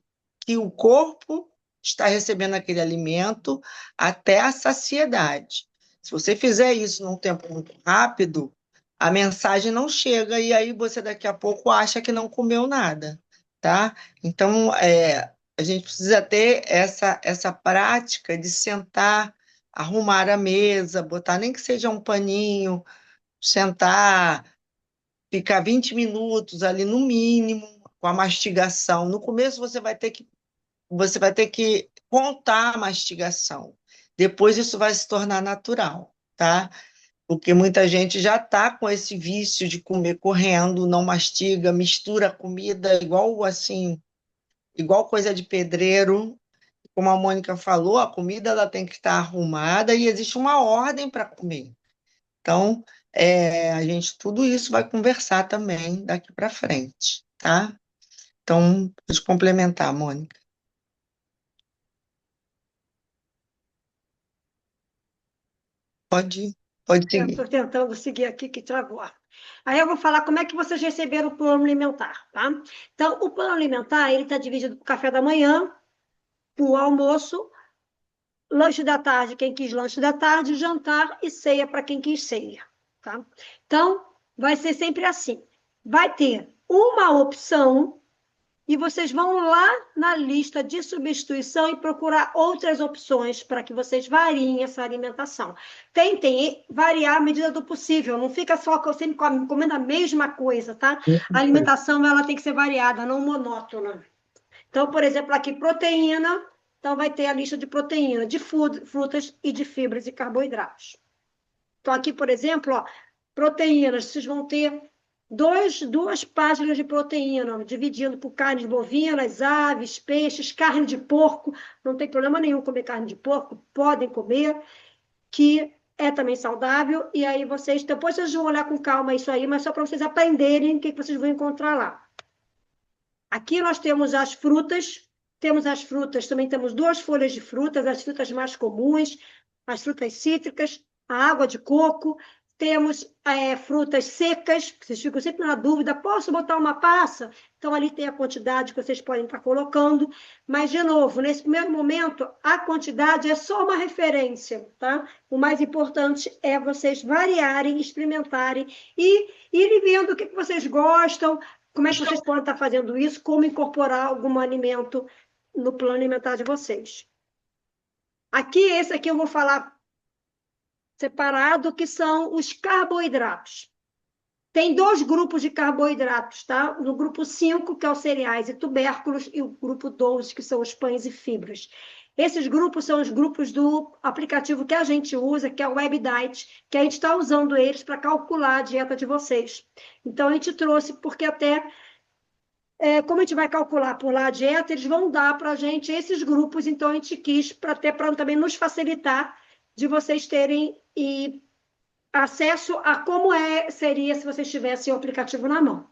o corpo está recebendo aquele alimento até a saciedade. Se você fizer isso num tempo muito rápido, a mensagem não chega e aí você daqui a pouco acha que não comeu nada, tá? Então, a gente precisa ter essa prática de sentar, arrumar a mesa, botar nem que seja um paninho, sentar, ficar 20 minutos ali no mínimo com a mastigação. No começo você vai ter que contar a mastigação. Depois isso vai se tornar natural, tá? Porque muita gente já está com esse vício de comer correndo, não mastiga, mistura a comida igual coisa de pedreiro. Como a Mônica falou, a comida ela tem que estar arrumada e existe uma ordem para comer. Então, tudo isso vai conversar também daqui para frente, tá? Então, pode complementar, Mônica. Pode seguir. Estou tentando seguir aqui que travou. Aí eu vou falar como é que vocês receberam o plano alimentar, tá? Então, o plano alimentar, ele está dividido para o café da manhã, o almoço, lanche da tarde, quem quis lanche da tarde, jantar e ceia para quem quis ceia, tá? Então, vai ser sempre assim. Vai ter uma opção e vocês vão lá na lista de substituição e procurar outras opções para que vocês variem essa alimentação. Tentem variar à medida do possível, não fica só sempre comendo a mesma coisa, tá? A alimentação ela tem que ser variada, não monótona. Então, por exemplo, aqui proteína, então vai ter a lista de proteína, de frutas e de fibras e carboidratos. Então, aqui, por exemplo, ó, proteínas, vocês vão ter duas páginas de proteína, dividindo por carnes bovinas, aves, peixes, carne de porco. Não tem problema nenhum comer carne de porco, podem comer, que é também saudável. E aí depois vocês vão olhar com calma isso aí, mas só para vocês aprenderem o que vocês vão encontrar lá. Aqui nós temos as frutas, também temos 2 folhas de frutas, as frutas mais comuns, as frutas cítricas, a água de coco, temos frutas secas, que vocês ficam sempre na dúvida, posso botar uma passa? Então, ali tem a quantidade que vocês podem estar colocando, mas, de novo, nesse primeiro momento, a quantidade é só uma referência, tá? O mais importante é vocês variarem, experimentarem e irem vendo o que vocês gostam, como é que vocês podem estar fazendo isso, como incorporar algum alimento no plano alimentar de vocês. Esse aqui eu vou falar separado, que são os carboidratos. Tem 2 grupos de carboidratos, tá? No grupo 5, que é os cereais e tubérculos, e o grupo 12, que são os pães e fibras. Esses grupos são os grupos do aplicativo que a gente usa, que é o WebDiet, que a gente está usando eles para calcular a dieta de vocês. Então, a gente trouxe, porque até, como a gente vai calcular por lá a dieta, eles vão dar para a gente esses grupos, então a gente quis, para também nos facilitar de vocês terem acesso a como seria se vocês tivessem o aplicativo na mão.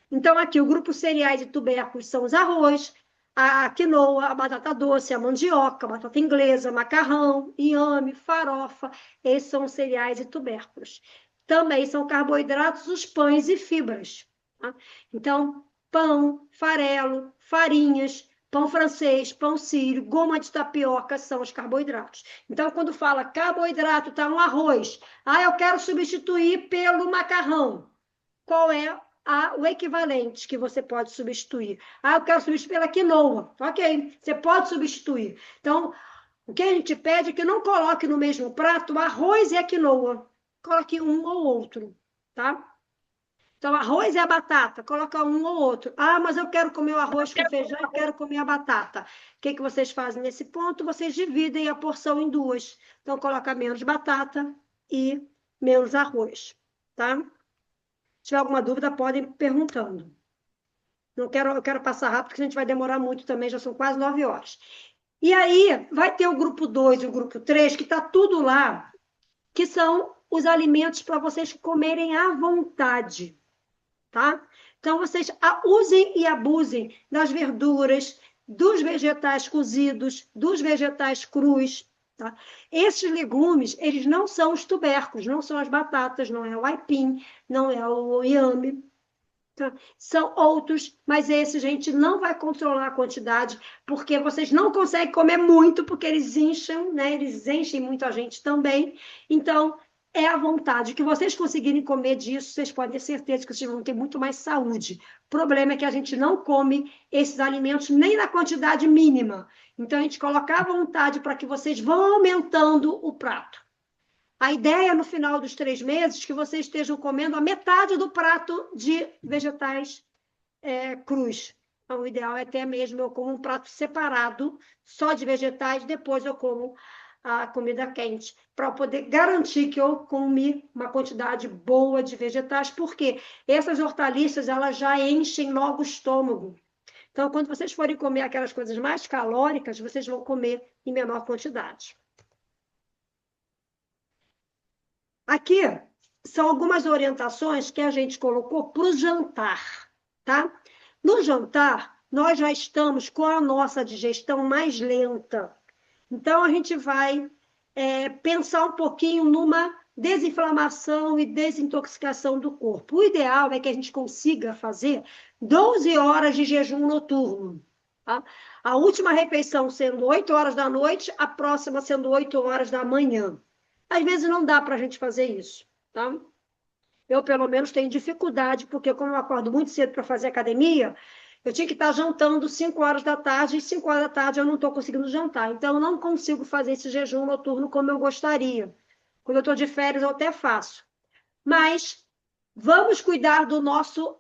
Então, aqui, o grupo cereais e tubérculos são os arroz, a quinoa, a batata doce, a mandioca, a batata inglesa, macarrão, inhame, farofa. Esses são os cereais e tubérculos. Também são carboidratos os pães e fibras. Tá? Então, pão, farelo, farinhas, pão francês, pão sírio, goma de tapioca são os carboidratos. Então, quando fala carboidrato, tá um arroz. Eu quero substituir pelo macarrão. Qual é o equivalente que você pode substituir? Eu quero substituir pela quinoa. Ok, você pode substituir. Então, o que a gente pede é que não coloque no mesmo prato o arroz e a quinoa. Coloque um ou outro, tá? Então, arroz e a batata, coloca um ou outro. Mas eu quero comer o arroz com feijão, eu quero comer a batata. O que vocês fazem nesse ponto? Vocês dividem a porção em 2. Então, coloca menos batata e menos arroz, tá? Se tiver alguma dúvida, podem ir perguntando. Eu quero passar rápido, porque a gente vai demorar muito também, já são quase 9 horas. E aí, vai ter o grupo 2 e o grupo 3, que está tudo lá, que são os alimentos para vocês comerem à vontade. Tá? Então, vocês usem e abusem das verduras, dos vegetais cozidos, dos vegetais crus. Tá? Esses legumes, eles não são os tubérculos, não são as batatas, não é o aipim, não é o inhame. Tá? São outros, mas esses a gente não vai controlar a quantidade, porque vocês não conseguem comer muito, porque eles enchem, né? Eles enchem muito a gente também. Então, é à vontade. O que vocês conseguirem comer disso, vocês podem ter certeza que vocês vão ter muito mais saúde. O problema é que a gente não come esses alimentos nem na quantidade mínima. Então, a gente coloca à vontade para que vocês vão aumentando o prato. A ideia, no final dos 3 meses, que vocês estejam comendo a metade do prato de vegetais crus. Então, o ideal é até mesmo eu como um prato separado, só de vegetais, depois eu como a comida quente, para poder garantir que eu comi uma quantidade boa de vegetais, porque essas hortaliças, elas já enchem logo o estômago. Então, quando vocês forem comer aquelas coisas mais calóricas, vocês vão comer em menor quantidade. Aqui são algumas orientações que a gente colocou para o jantar, tá? No jantar, nós já estamos com a nossa digestão mais lenta. Então, a gente vai pensar um pouquinho numa desinflamação e desintoxicação do corpo. O ideal é que a gente consiga fazer 12 horas de jejum noturno, tá? A última refeição sendo 8 horas da noite, a próxima sendo 8 horas da manhã. Às vezes não dá para a gente fazer isso, tá? Eu, pelo menos, tenho dificuldade, porque como eu acordo muito cedo para fazer academia, eu tinha que estar jantando 5 horas da tarde, e 5 horas da tarde eu não estou conseguindo jantar. Então, eu não consigo fazer esse jejum noturno como eu gostaria. Quando eu estou de férias, eu até faço. Mas vamos cuidar do nosso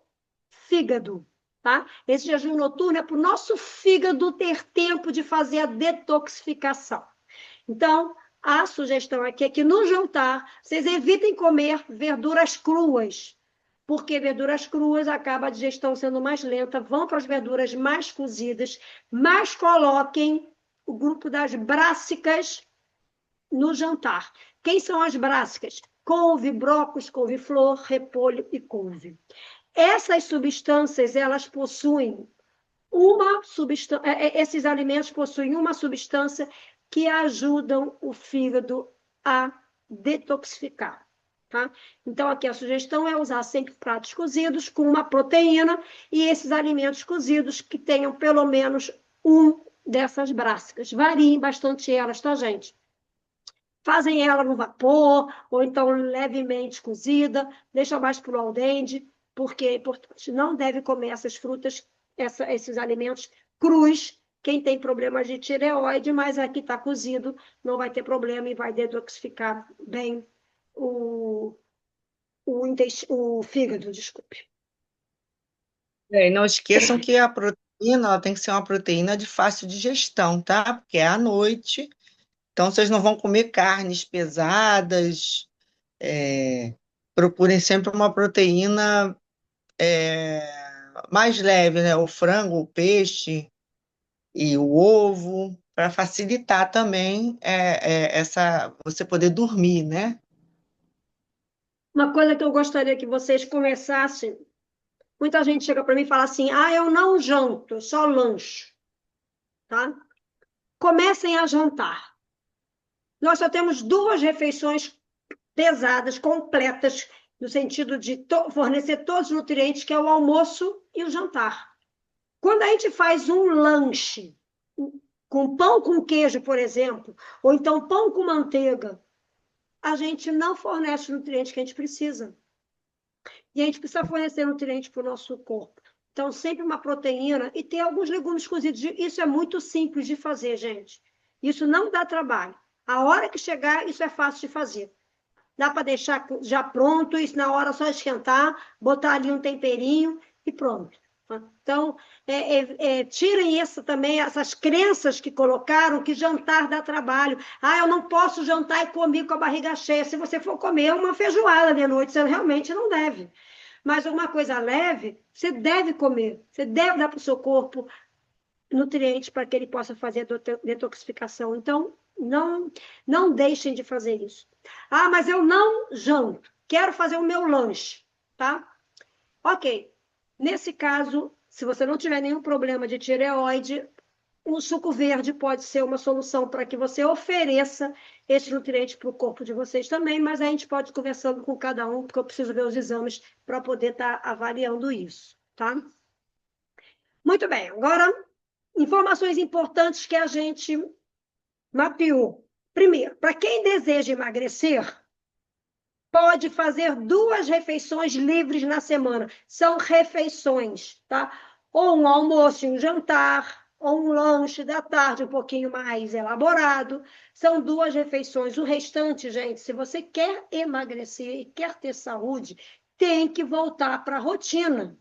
fígado, tá? Esse jejum noturno é para o nosso fígado ter tempo de fazer a detoxificação. Então, a sugestão aqui é que no jantar vocês evitem comer verduras cruas, porque verduras cruas acaba a digestão sendo mais lenta. Vão para as verduras mais cozidas, mas coloquem o grupo das brássicas no jantar. Quem são as brássicas? Couve, brócolis, couve-flor, repolho e couve. Essas substâncias, elas possuem uma substância, esses alimentos possuem uma substância que ajudam o fígado a detoxificar, tá? Então, aqui a sugestão é usar sempre pratos cozidos com uma proteína e esses alimentos cozidos que tenham pelo menos um dessas brássicas. Variem bastante elas, tá, gente? Fazem ela no vapor, ou então levemente cozida, deixa mais para o al dente, porque é importante. Não deve comer essas frutas, esses alimentos crus. Quem tem problemas de tireoide, mas aqui está cozido, não vai ter problema e vai detoxificar bem o fígado, desculpe. E não esqueçam que a proteína ela tem que ser uma proteína de fácil digestão, tá? Porque é à noite, então vocês não vão comer carnes pesadas. Procurem sempre uma proteína mais leve, né? O frango, o peixe e o ovo, para facilitar também você poder dormir, né? Uma coisa que eu gostaria que vocês começassem, muita gente chega para mim e fala assim, eu não janto, eu só lancho, tá? Comecem a jantar. Nós só temos 2 refeições pesadas, completas, no sentido de fornecer todos os nutrientes, que é o almoço e o jantar. Quando a gente faz um lanche com pão com queijo, por exemplo, ou então pão com manteiga, a gente não fornece os nutrientes que a gente precisa. E a gente precisa fornecer nutrientes para o nosso corpo. Então, sempre uma proteína e ter alguns legumes cozidos. Isso é muito simples de fazer, gente. Isso não dá trabalho. A hora que chegar, isso é fácil de fazer. Dá para deixar já pronto, isso na hora só esquentar, botar ali um temperinho e pronto. Então, tirem essas crenças que colocaram que jantar dá trabalho. Eu não posso jantar e comer com a barriga cheia. Se você for comer uma feijoada de noite, você realmente não deve. Mas uma coisa leve, você deve comer. Você deve dar para o seu corpo nutrientes para que ele possa fazer a detoxificação. Então, não deixem de fazer isso. Mas eu não janto. Quero fazer o meu lanche, tá? Ok. Nesse caso, se você não tiver nenhum problema de tireoide, o suco verde pode ser uma solução para que você ofereça esse nutriente para o corpo de vocês também, mas a gente pode ir conversando com cada um, porque eu preciso ver os exames para poder estar avaliando isso, tá? Muito bem. Agora, informações importantes que a gente mapeou. Primeiro, para quem deseja emagrecer, pode fazer 2 refeições livres na semana. São refeições, tá? Ou um almoço e um jantar, ou um lanche da tarde um pouquinho mais elaborado. São 2 refeições. O restante, gente, se você quer emagrecer e quer ter saúde, tem que voltar para a rotina.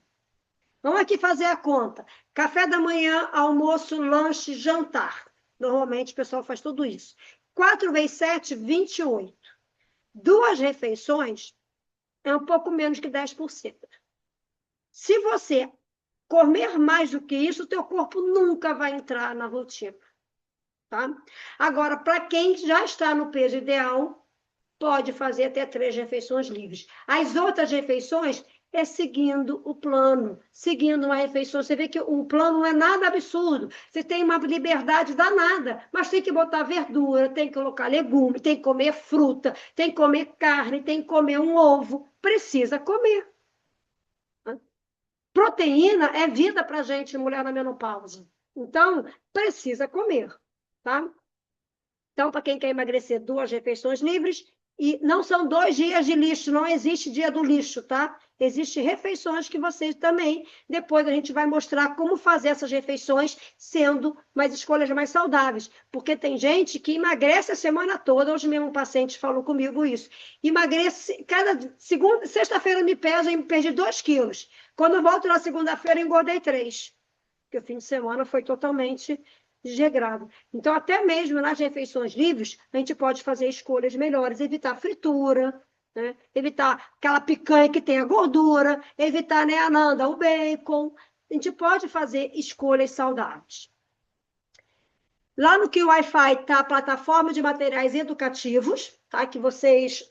Vamos aqui fazer a conta. Café da manhã, almoço, lanche, jantar. Normalmente o pessoal faz tudo isso. 4 vezes 7, 28. 2 refeições é um pouco menos que 10%. Se você comer mais do que isso, o teu corpo nunca vai entrar na rotina, tá? Agora, para quem já está no peso ideal, pode fazer até 3 refeições livres. As outras refeições é seguindo o plano, seguindo uma refeição. Você vê que o plano não é nada absurdo. Você tem uma liberdade danada, mas tem que botar verdura, tem que colocar legume, tem que comer fruta, tem que comer carne, tem que comer um ovo. Precisa comer. Proteína é vida para a gente, mulher na menopausa. Então, precisa comer, tá? Então, para quem quer emagrecer, 2 refeições livres, e não são 2 dias de lixo, não existe dia do lixo, tá? Existem refeições que vocês também, depois a gente vai mostrar como fazer essas refeições sendo mais escolhas mais saudáveis, porque tem gente que emagrece a semana toda, hoje mesmo um paciente falou comigo isso, emagrece, cada segunda, sexta-feira me pesa e perdi 2 quilos, quando eu volto na segunda-feira engordei 3, porque o fim de semana foi totalmente desregrado. Então, até mesmo nas refeições livres, a gente pode fazer escolhas melhores, evitar fritura, né? Evitar aquela picanha que tem a gordura, evitar, né, Ananda, o bacon. A gente pode fazer escolhas saudáveis. Lá no que o Wi-Fi está a plataforma de materiais educativos, tá? Que vocês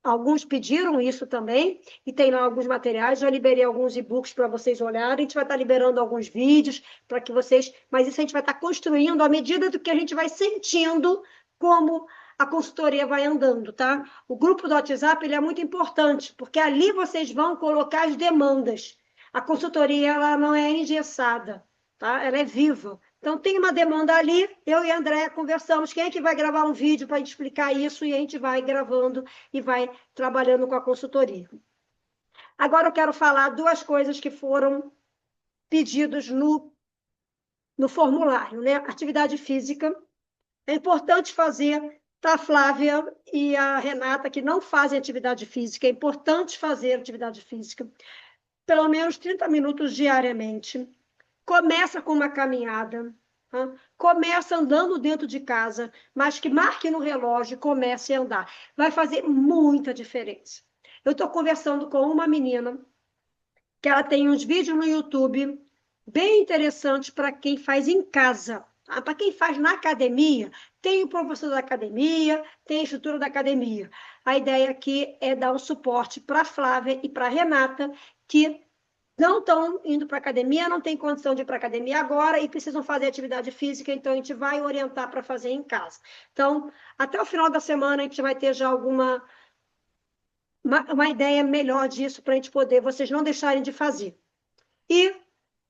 alguns pediram isso também, e tem lá alguns materiais, já liberei alguns e-books para vocês olharem, a gente vai estar liberando alguns vídeos para que vocês, mas isso a gente vai estar construindo à medida do que a gente vai sentindo como a consultoria vai andando, tá? O grupo do WhatsApp, ele é muito importante, porque ali vocês vão colocar as demandas. A consultoria, ela não é engessada, tá? Ela é viva. Então, tem uma demanda ali, eu e a Andréia conversamos, quem é que vai gravar um vídeo para explicar isso, e a gente vai gravando e vai trabalhando com a consultoria. Agora eu quero falar 2 coisas que foram pedidos no formulário, né? Atividade física. É importante fazer, para a Flávia e a Renata, que não fazem atividade física, é importante fazer atividade física, pelo menos 30 minutos diariamente. Começa com uma caminhada, tá? Começa andando dentro de casa, mas que marque no relógio e comece a andar. Vai fazer muita diferença. Eu estou conversando com uma menina que ela tem uns vídeos no YouTube bem interessantes para quem faz em casa. Tá? Para quem faz na academia, tem o professor da academia, tem a estrutura da academia. A ideia aqui é dar um suporte para a Flávia e para a Renata, que não estão indo para academia, não tem condição de ir para academia agora e precisam fazer atividade física, então a gente vai orientar para fazer em casa. Então, até o final da semana a gente vai ter já alguma uma ideia melhor disso para a gente poder, vocês não deixarem de fazer. E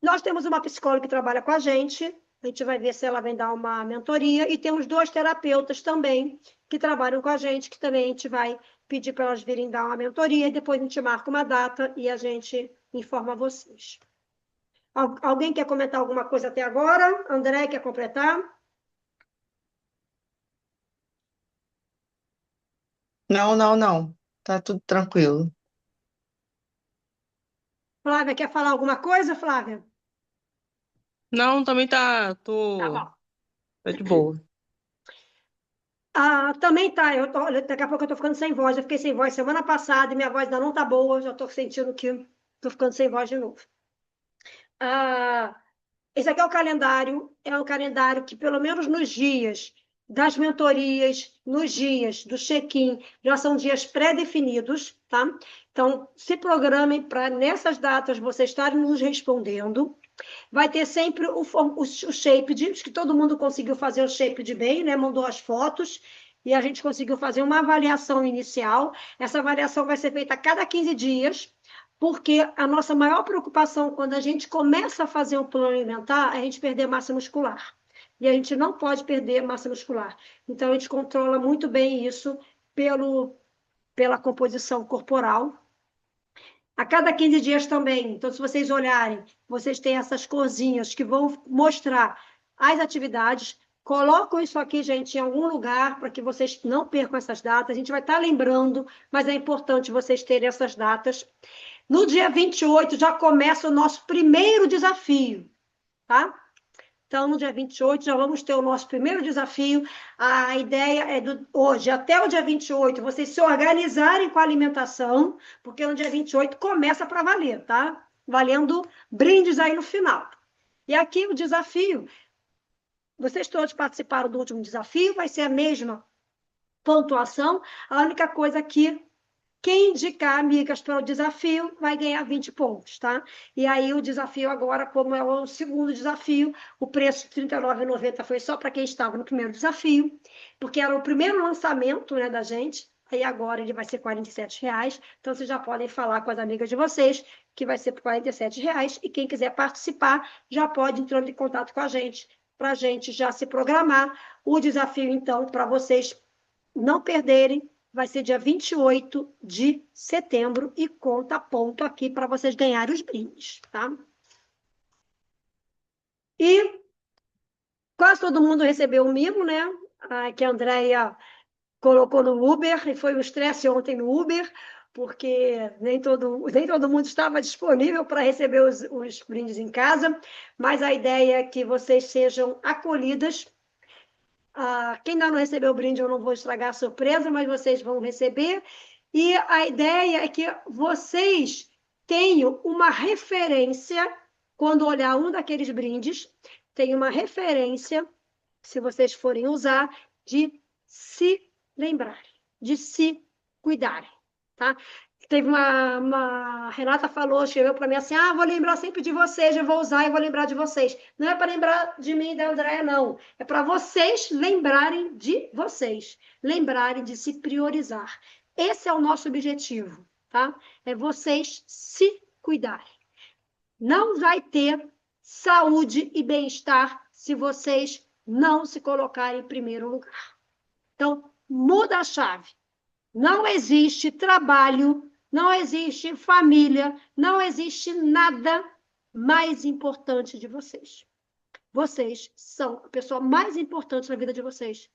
nós temos uma psicóloga que trabalha com a gente vai ver se ela vem dar uma mentoria, e temos 2 terapeutas também que trabalham com a gente, que também a gente vai pedir para elas virem dar uma mentoria, e depois a gente marca uma data e a gente informa vocês. Alguém quer comentar alguma coisa até agora? André, quer completar? Não, não, não. Tá tudo tranquilo. Flávia, quer falar alguma coisa, Flávia? Não, também Tá tô, bom. tá de boa. Também tá, olha, daqui a pouco eu tô ficando sem voz, eu fiquei sem voz semana passada e minha voz ainda não tá boa, já tô sentindo que tô ficando sem voz de novo. Esse aqui é um calendário que, pelo menos nos dias das mentorias, nos dias do check-in, já são dias pré-definidos, tá? Então, se programem para nessas datas vocês estarem nos respondendo. Vai ter sempre o shape, que todo mundo conseguiu fazer o shape de bem, né? Mandou as fotos e a gente conseguiu fazer uma avaliação inicial. Essa avaliação vai ser feita a cada 15 dias, porque a nossa maior preocupação quando a gente começa a fazer um plano alimentar é a gente perder massa muscular. E a gente não pode perder massa muscular. Então, a gente controla muito bem isso pela composição corporal. A cada 15 dias também. Então, se vocês olharem, vocês têm essas corzinhas que vão mostrar as atividades. Colocam isso aqui, gente, em algum lugar para que vocês não percam essas datas. A gente vai estar lembrando, mas é importante vocês terem essas datas. No dia 28 já começa o nosso primeiro desafio, tá? Então, no dia 28 já vamos ter o nosso primeiro desafio. A ideia é hoje, até o dia 28, vocês se organizarem com a alimentação, porque no dia 28 começa para valer, tá? Valendo brindes aí no final. E aqui o desafio, vocês todos participaram do último desafio, vai ser a mesma pontuação. A única coisa que quem indicar amigas para o desafio vai ganhar 20 pontos, tá? E aí o desafio agora, como é o segundo desafio, o preço de R$ 39,90 foi só para quem estava no primeiro desafio, porque era o primeiro lançamento, né, da gente. aí agora ele vai ser R$ 47, então vocês já podem falar com as amigas de vocês que vai ser por R$ 47, e quem quiser participar já pode entrar em contato com a gente, para a gente já se programar. O desafio, então, para vocês não perderem, vai ser dia 28 de setembro, e conta ponto aqui para vocês ganharem os brindes, tá? E quase todo mundo recebeu o mimo, né? Que a Andréia colocou no Uber, e foi um estresse ontem no Uber, porque nem todo mundo estava disponível para receber os brindes em casa, mas a ideia é que vocês sejam acolhidas. Quem ainda não recebeu o brinde, eu não vou estragar a surpresa, mas vocês vão receber. E a ideia é que vocês tenham uma referência, quando olhar um daqueles brindes, tem uma referência, se vocês forem usar, de se lembrarem, de se cuidarem, tá? Teve uma Renata falou, escreveu para mim assim: vou lembrar sempre de vocês, eu vou usar e vou lembrar de vocês. Não é para lembrar de mim e da Andréia, não. É para vocês lembrarem de vocês, lembrarem de se priorizar. Esse é o nosso objetivo, tá? É vocês se cuidarem. Não vai ter saúde e bem-estar se vocês não se colocarem em primeiro lugar. Então, muda a chave. Não existe trabalho, não existe família, não existe nada mais importante de vocês. Vocês são a pessoa mais importante na vida de vocês.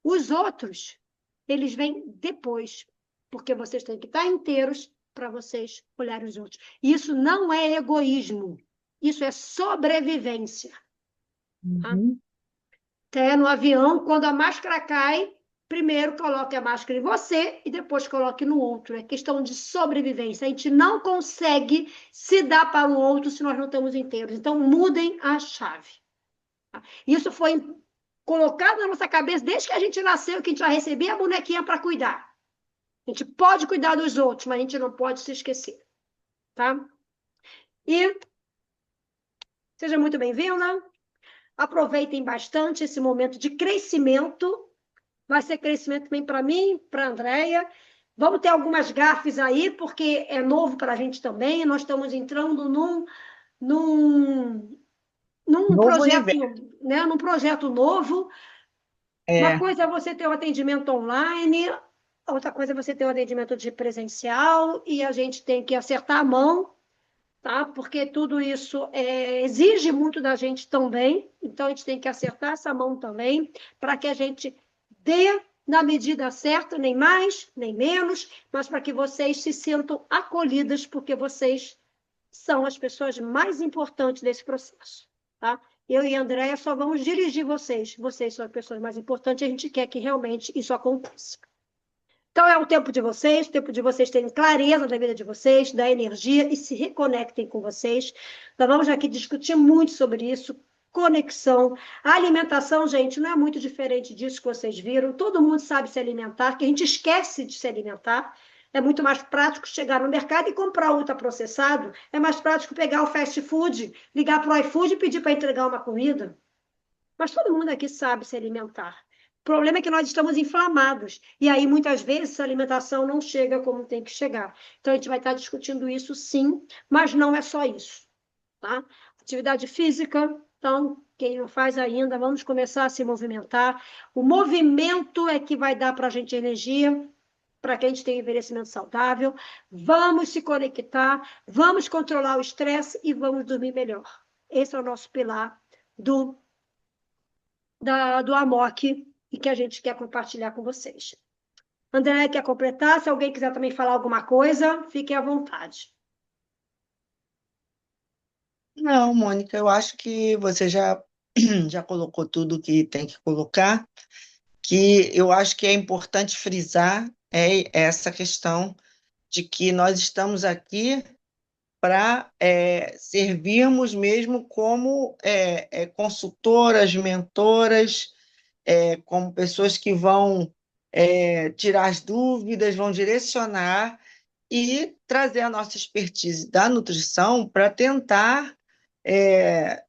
Os outros, eles vêm depois, porque vocês têm que estar inteiros para vocês olharem os outros. Isso não é egoísmo, isso é sobrevivência. Tá? Até no avião, quando a máscara cai, primeiro coloque a máscara em você e depois coloque no outro. É questão de sobrevivência. A gente não consegue se dar para o outro se nós não estamos inteiros. Então, mudem a chave. Tá? Isso foi colocado na nossa cabeça desde que a gente nasceu, que a gente já recebia a bonequinha para cuidar. A gente pode cuidar dos outros, mas a gente não pode se esquecer. Tá? E seja muito bem-vinda. Aproveitem bastante esse momento de crescimento. Vai ser crescimento também para mim, para a Andréia. Vamos ter algumas gafes aí, porque é novo para a gente também. Nós estamos entrando num Novo projeto, universo. né? Num projeto novo. Uma coisa é você ter um atendimento online, outra coisa é você ter um atendimento de presencial, e a gente tem que acertar a mão, tá? Porque tudo isso exige muito da gente também, então a gente tem que acertar essa mão também, para que a gente dê na medida certa, nem mais, nem menos, mas para que vocês se sintam acolhidas, porque vocês são as pessoas mais importantes desse processo, tá? Eu e a Andréia só vamos dirigir vocês. Vocês são as pessoas mais importantes, a gente quer que realmente isso aconteça. Então, é o tempo de vocês terem clareza da vida de vocês, da energia, e se reconectem com vocês. Nós vamos aqui discutir muito sobre isso, conexão. A alimentação, gente, não é muito diferente disso que vocês viram. Todo mundo sabe se alimentar, que a gente esquece de se alimentar. É muito mais prático chegar no mercado e comprar ultraprocessado. É mais prático pegar o fast food, ligar para o iFood e pedir para entregar uma comida. Mas todo mundo aqui sabe se alimentar. O problema é que nós estamos inflamados. E aí, muitas vezes, essa alimentação não chega como tem que chegar. Então, a gente vai estar discutindo isso, sim, mas não é só isso. Tá? Atividade física, então, quem não faz ainda, vamos começar a se movimentar. O movimento é que vai dar para a gente energia, para que a gente tenha envelhecimento saudável. Vamos se conectar, vamos controlar o estresse e vamos dormir melhor. Esse é o nosso pilar do AMOC e que a gente quer compartilhar com vocês. André, quer completar? Se alguém quiser também falar alguma coisa, fiquem à vontade. Não, Mônica, eu acho que você já colocou tudo que tem que colocar, que eu acho que é importante frisar essa questão de que nós estamos aqui para servirmos mesmo como consultoras, mentoras, como pessoas que vão tirar as dúvidas, vão direcionar e trazer a nossa expertise da nutrição para tentar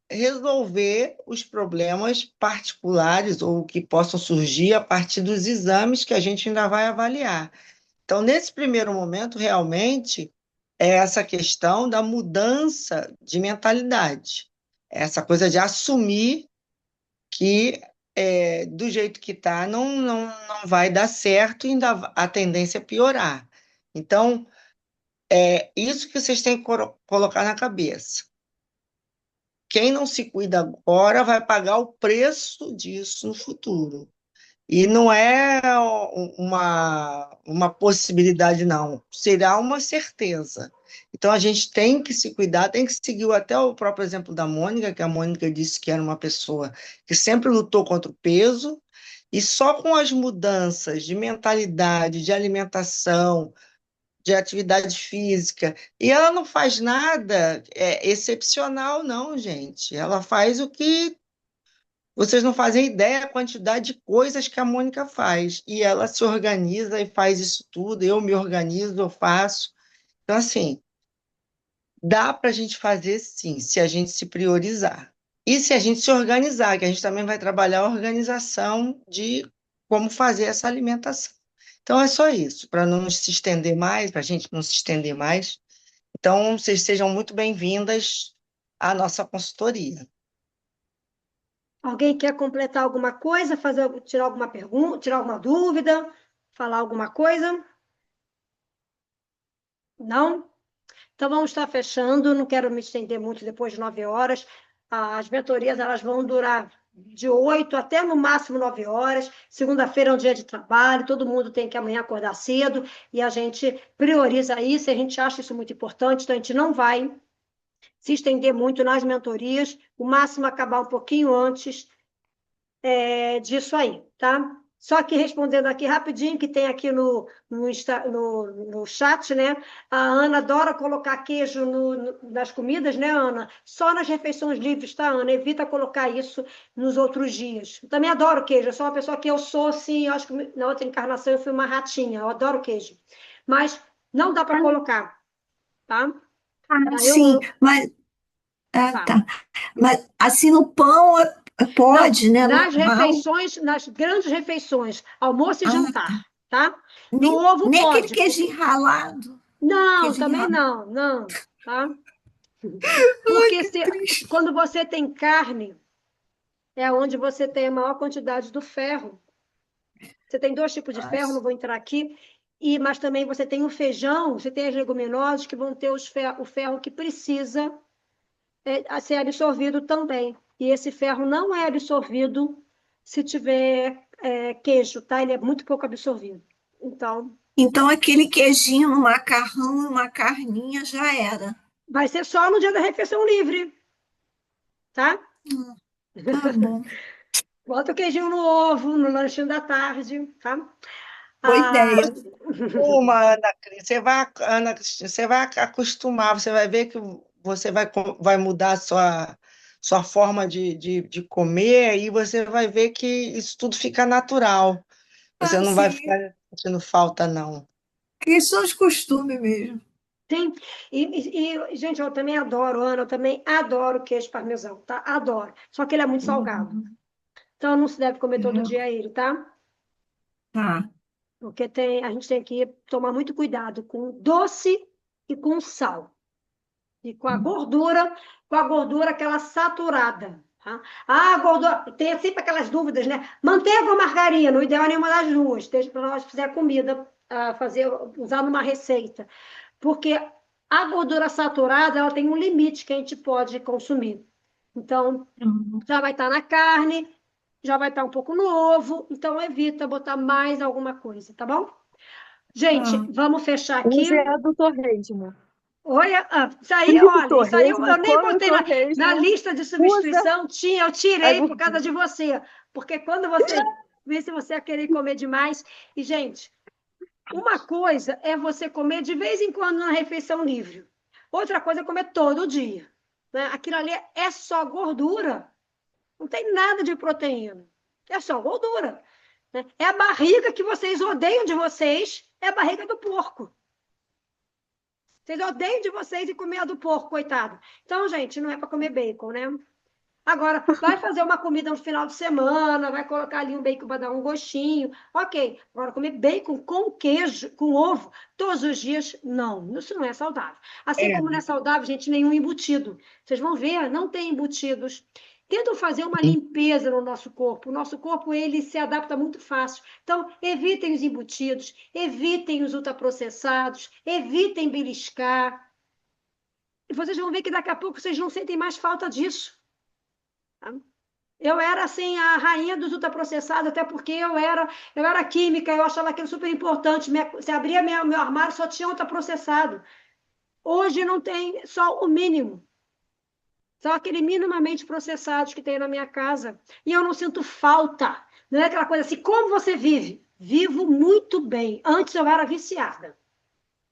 resolver os problemas particulares ou que possam surgir a partir dos exames que a gente ainda vai avaliar. Então, nesse primeiro momento, realmente, é essa questão da mudança de mentalidade, essa coisa de assumir que do jeito que está não vai dar certo e ainda a tendência é piorar. Então, é isso que vocês têm que colocar na cabeça. Quem não se cuida agora vai pagar o preço disso no futuro. E não é uma possibilidade, não. Será uma certeza. Então, a gente tem que se cuidar, tem que seguir até o próprio exemplo da Mônica, que a Mônica disse que era uma pessoa que sempre lutou contra o peso, e só com as mudanças de mentalidade, de alimentação, de atividade física, e ela não faz nada excepcional, não, gente. Ela faz o que vocês não fazem ideia a quantidade de coisas que a Mônica faz. E ela se organiza e faz isso tudo. Eu me organizo, eu faço. Então, assim, dá para a gente fazer sim, se a gente se priorizar. E se a gente se organizar, que a gente também vai trabalhar a organização de como fazer essa alimentação. Então, é só isso, para não se estender mais, para a gente não se estender mais. Então, vocês sejam muito bem-vindas à nossa consultoria. Alguém quer completar alguma coisa, tirar alguma pergunta, tirar alguma dúvida, falar alguma coisa? Não? Então, vamos estar fechando. Não quero me estender muito depois de 9 horas. As mentorias elas vão durar de 8 até no máximo 9 horas. Segunda-feira é um dia de trabalho, todo mundo tem que amanhã acordar cedo e a gente prioriza isso, a gente acha isso muito importante, então a gente não vai se estender muito nas mentorias, o máximo acabar um pouquinho antes disso aí, tá? Só que respondendo aqui rapidinho, que tem aqui no chat, né? A Ana adora colocar queijo nas comidas, né, Ana? Só nas refeições livres, tá, Ana? Evita colocar isso nos outros dias. Eu também adoro queijo, eu sou uma pessoa que eu sou, assim, eu acho que na outra encarnação eu fui uma ratinha, eu adoro queijo. Mas não dá para colocar, tá? Sim, mas Tá. tá. Mas assim no pão pode, né? Nas Normal. refeições, nas grandes refeições, almoço e Ah, jantar, tá? No Nem, ovo nem aquele pode. queijinho ralado. Não, Queijinho também ralado. não, tá? Ai, Porque que triste. quando você tem carne, é onde você tem a maior quantidade do ferro. Você tem 2 tipos de ferro, não vou entrar aqui, mas também você tem o feijão, você tem as leguminosas que vão ter o ferro que precisa ser absorvido também. E esse ferro não é absorvido se tiver queijo, tá? Ele é muito pouco absorvido. Então aquele queijinho no macarrão e uma carninha já era. Vai ser só no dia da refeição livre, tá? Tá bom. Bota o queijinho no ovo, no lanchinho da tarde, tá? Boa Ah, ideia. Uma, Ana Cris, Ana Cristina, você vai acostumar, você vai ver que você vai mudar a sua forma de comer e você vai ver que isso tudo fica natural. Você não vai Assim, ficar sentindo falta, não. que são os costumes mesmo. sim. Gente, eu também adoro, Ana, eu também adoro queijo parmesão, tá? Adoro. Só que ele é muito salgado. Então, não se deve comer todo dia ele, tá? Tá. Porque a gente tem que tomar muito cuidado com o doce e com o sal. E com a gordura aquela saturada. Tá? A gordura, tem sempre aquelas dúvidas, né? Manteiga ou margarina? O ideal é nenhuma das duas, para nós fazer comida, usar numa receita. Porque a gordura saturada, ela tem um limite que a gente pode consumir. Então, já vai estar na carne, já vai estar um pouco no ovo, então evita botar mais alguma coisa, tá bom? Gente, vamos fechar aqui. Use a do torresmo. Oi, isso aí, olha, isso aí eu nem Come botei o torresmo, na lista de substituição, eu tirei por causa de você, porque quando você vê se você ia querer comer demais, e gente, uma coisa é você comer de vez em quando na refeição livre, outra coisa é comer todo dia, né? Aquilo ali é só gordura, não tem nada de proteína, é só gordura, né? É a barriga que vocês odeiam de vocês, é a barriga do porco. Vocês odeiam de vocês e comer a do porco, coitado. Então, gente, não é para comer bacon, né? Agora, vai fazer uma comida no final de semana, vai colocar ali um bacon para dar um gostinho. Ok. Agora, comer bacon com queijo, com ovo, todos os dias, não. Isso não é saudável. Assim como não é saudável, gente, nenhum embutido. Vocês vão ver, não tem embutidos. Tentam fazer uma limpeza no nosso corpo. O nosso corpo, ele se adapta muito fácil. Então, evitem os embutidos, evitem os ultraprocessados, evitem beliscar. E vocês vão ver que daqui a pouco vocês não sentem mais falta disso. Tá? Eu era, assim, a rainha dos ultraprocessados, até porque eu era química, eu achava aquilo super importante. Você abria meu armário, só tinha ultraprocessado. Hoje não tem, só o mínimo. Só aquele minimamente processados que tem na minha casa. E eu não sinto falta. Não é aquela coisa assim, como você vive? Vivo muito bem. Antes eu era viciada.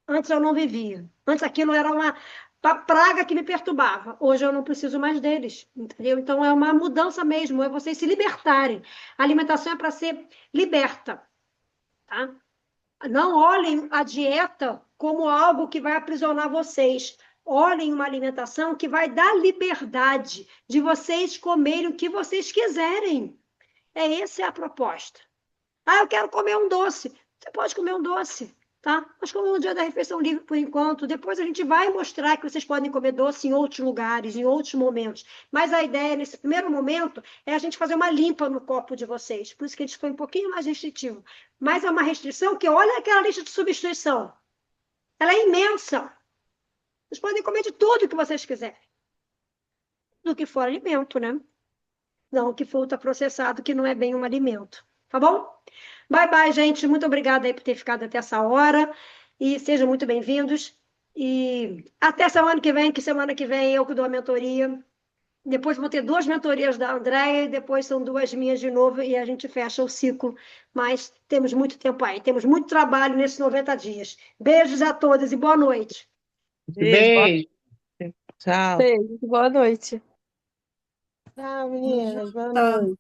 Antes eu não vivia. Antes aquilo era uma praga que me perturbava. Hoje eu não preciso mais deles, entendeu? Então é uma mudança mesmo, é vocês se libertarem. A alimentação é para ser liberta, tá? Não olhem a dieta como algo que vai aprisionar vocês. Olhem uma alimentação que vai dar liberdade de vocês comerem o que vocês quiserem. Essa é a proposta. Ah, eu quero comer um doce. Você pode comer um doce, tá? Mas como no dia da refeição livre por enquanto, depois a gente vai mostrar que vocês podem comer doce em outros lugares, em outros momentos. Mas a ideia, nesse primeiro momento, é a gente fazer uma limpa no corpo de vocês. Por isso que a gente foi um pouquinho mais restritivo. Mas é uma restrição que, olha aquela lista de substituição. Ela é imensa. Vocês podem comer de tudo que vocês quiserem. Do que for alimento, né? Não o que for ultraprocessado, que não é bem um alimento. Tá bom? Bye, bye, gente. Muito obrigada aí por ter ficado até essa hora. E sejam muito bem-vindos. E até semana que vem eu que dou a mentoria. Depois vou ter 2 mentorias da Andréia e depois são 2 minhas de novo e a gente fecha o ciclo. Mas temos muito tempo aí, temos muito trabalho nesses 90 dias. Beijos a todas e boa noite. Beijo, boa Beijo. noite. Tchau. Beijo, boa noite. Tchau, meninas. Boa Tá. noite.